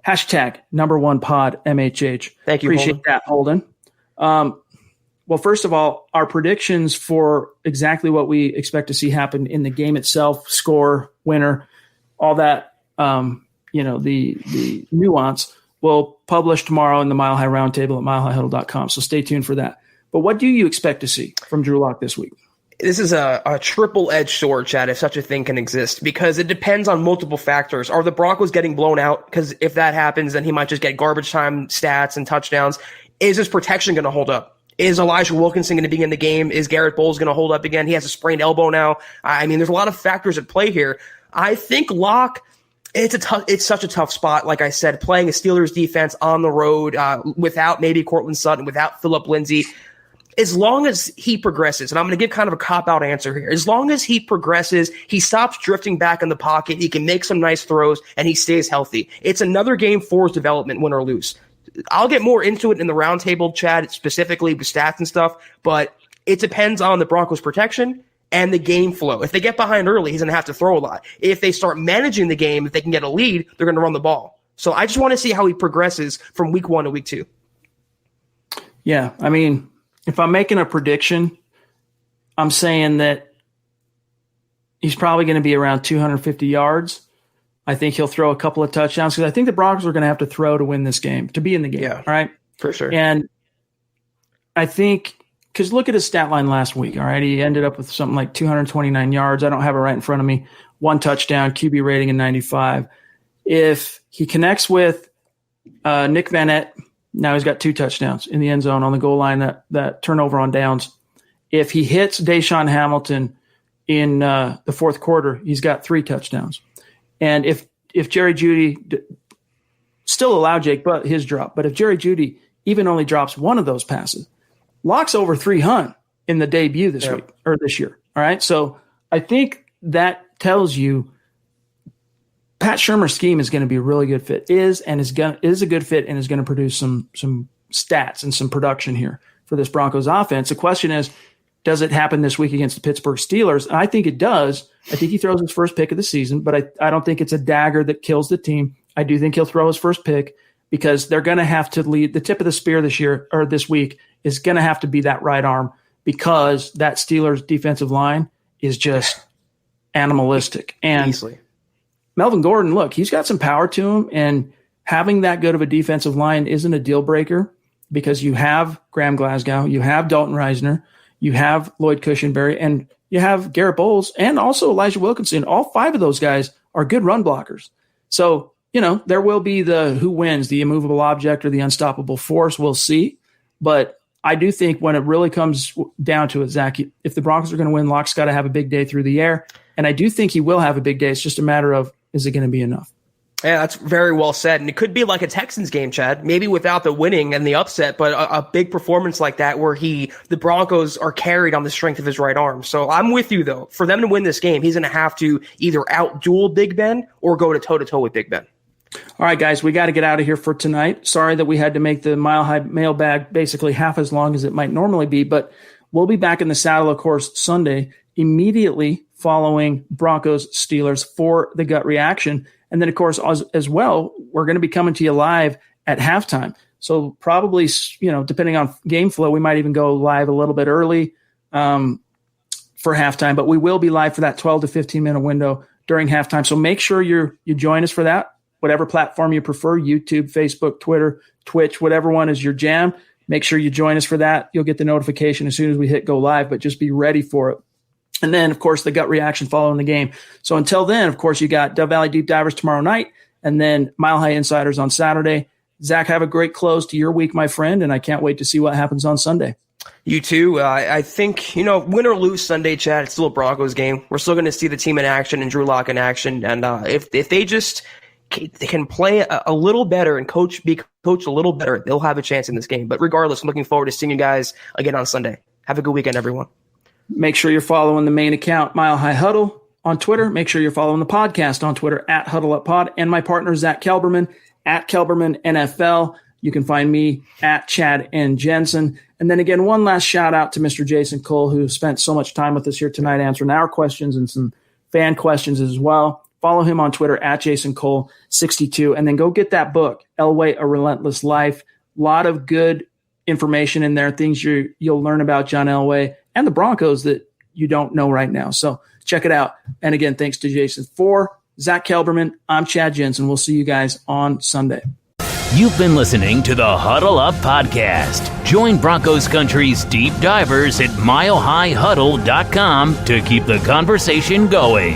Hashtag #1pod MHH. Thank you, Appreciate that, Holden. Well, first of all, our predictions for exactly what we expect to see happen in the game itself, score, winner, all that, the nuance, will publish tomorrow in the Mile High Roundtable at milehighhuddle.com. So stay tuned for that. But what do you expect to see from Drew Lock this week? This is a triple-edged sword, Chad, if such a thing can exist, because it depends on multiple factors. Are the Broncos getting blown out? Because if that happens, then he might just get garbage time stats and touchdowns. Is his protection going to hold up? Is Elijah Wilkinson going to be in the game? Is Garrett Bowles going to hold up again? He has a sprained elbow now. I mean, there's a lot of factors at play here. I think Locke, it's such a tough spot. Like I said, playing a Steelers defense on the road without maybe Cortland Sutton, without Phillip Lindsay. As long as he progresses, and I'm going to give kind of a cop-out answer here, as long as he progresses, he stops drifting back in the pocket, he can make some nice throws, and he stays healthy. It's another game for his development, win or lose. I'll get more into it in the roundtable, Chad, specifically with stats and stuff, but it depends on the Broncos' protection and the game flow. If they get behind early, he's going to have to throw a lot. If they start managing the game, if they can get a lead, they're going to run the ball. So I just want to see how he progresses from week 1 to week 2. Yeah, I mean, if I'm making a prediction, I'm saying that he's probably going to be around 250 yards. I think he'll throw a couple of touchdowns because I think the Broncos are going to have to throw to win this game, to be in the game. Yeah, all right? For sure. And I think – because look at his stat line last week, all right? He ended up with something like 229 yards. I don't have it right in front of me. 1 touchdown, QB rating of 95. If he connects with Nick Vanette, now he's got 2 touchdowns in the end zone on the goal line, that turnover on downs. If he hits Deshaun Hamilton in the fourth quarter, he's got 3 touchdowns. And if Jerry Jeudy still allow Jake but his drop, but if Jerry Jeudy even only drops one of those passes, Lock's over 300 in the debut this week or this year. All right. So I think that tells you Pat Shurmur's scheme is going to be a really good fit, is a good fit and is going to produce some stats and some production here for this Broncos offense. The question is, does it happen this week against the Pittsburgh Steelers? And I think it does. I think he throws his first pick of the season, but I don't think it's a dagger that kills the team. I do think he'll throw his first pick because they're going to have to lead. The tip of the spear this week is going to have to be that right arm because that Steelers defensive line is just animalistic. And easily. Melvin Gordon, look, he's got some power to him, and having that good of a defensive line isn't a deal breaker because you have Graham Glasgow, you have Dalton Reisner, you have Lloyd Cushenberry, and you have Garrett Bowles and also Elijah Wilkinson. All 5 of those guys are good run blockers. So, there will be the who wins, the immovable object or the unstoppable force. We'll see. But I do think when it really comes down to it, Zach, if the Broncos are going to win, Locke's got to have a big day through the air. And I do think he will have a big day. It's just a matter of, is it going to be enough? Yeah, that's very well said. And it could be like a Texans game, Chad, maybe without the winning and the upset, but a big performance like that where the Broncos are carried on the strength of his right arm. So I'm with you, though. For them to win this game, he's going to have to either out-duel Big Ben or go to toe-to-toe with Big Ben. All right, guys, we got to get out of here for tonight. Sorry that we had to make the Mile High mailbag basically half as long as it might normally be, but we'll be back in the saddle, of course, Sunday, immediately following Broncos Steelers for the gut reaction. And then, of course, as well, we're going to be coming to you live at halftime. So probably, depending on game flow, we might even go live a little bit early for halftime. But we will be live for that 12 to 15-minute window during halftime. So make sure you join us for that, whatever platform you prefer, YouTube, Facebook, Twitter, Twitch, whatever one is your jam. Make sure you join us for that. You'll get the notification as soon as we hit go live, but just be ready for it. And then, of course, the gut reaction following the game. So until then, of course, you got Dove Valley Deep Divers tomorrow night and then Mile High Insiders on Saturday. Zach, have a great close to your week, my friend, and I can't wait to see what happens on Sunday. You too. I think, win or lose Sunday, Chad, it's still a Broncos game. We're still going to see the team in action and Drew Lock in action. And if they just they can play a little better and be coached a little better, they'll have a chance in this game. But regardless, I'm looking forward to seeing you guys again on Sunday. Have a good weekend, everyone. Make sure you're following the main account, Mile High Huddle, on Twitter. Make sure you're following the podcast on Twitter at Huddle Up Pod, and my partner, Zack Kelberman, at Kelberman NFL. You can find me at Chad and Jensen. And then again, one last shout out to Mr. Jason Cole, who spent so much time with us here tonight answering our questions and some fan questions as well. Follow him on Twitter at Jason Cole 62, and then go get that book, Elway, A Relentless Life. A lot of good information in there, things you'll learn about John Elway and the Broncos that you don't know right now. So check it out. And again, thanks to Jason. For Zack Kelberman, I'm Chad Jensen. We'll see you guys on Sunday. You've been listening to the Huddle Up Podcast. Join Broncos Country's deep divers at milehighhuddle.com to keep the conversation going.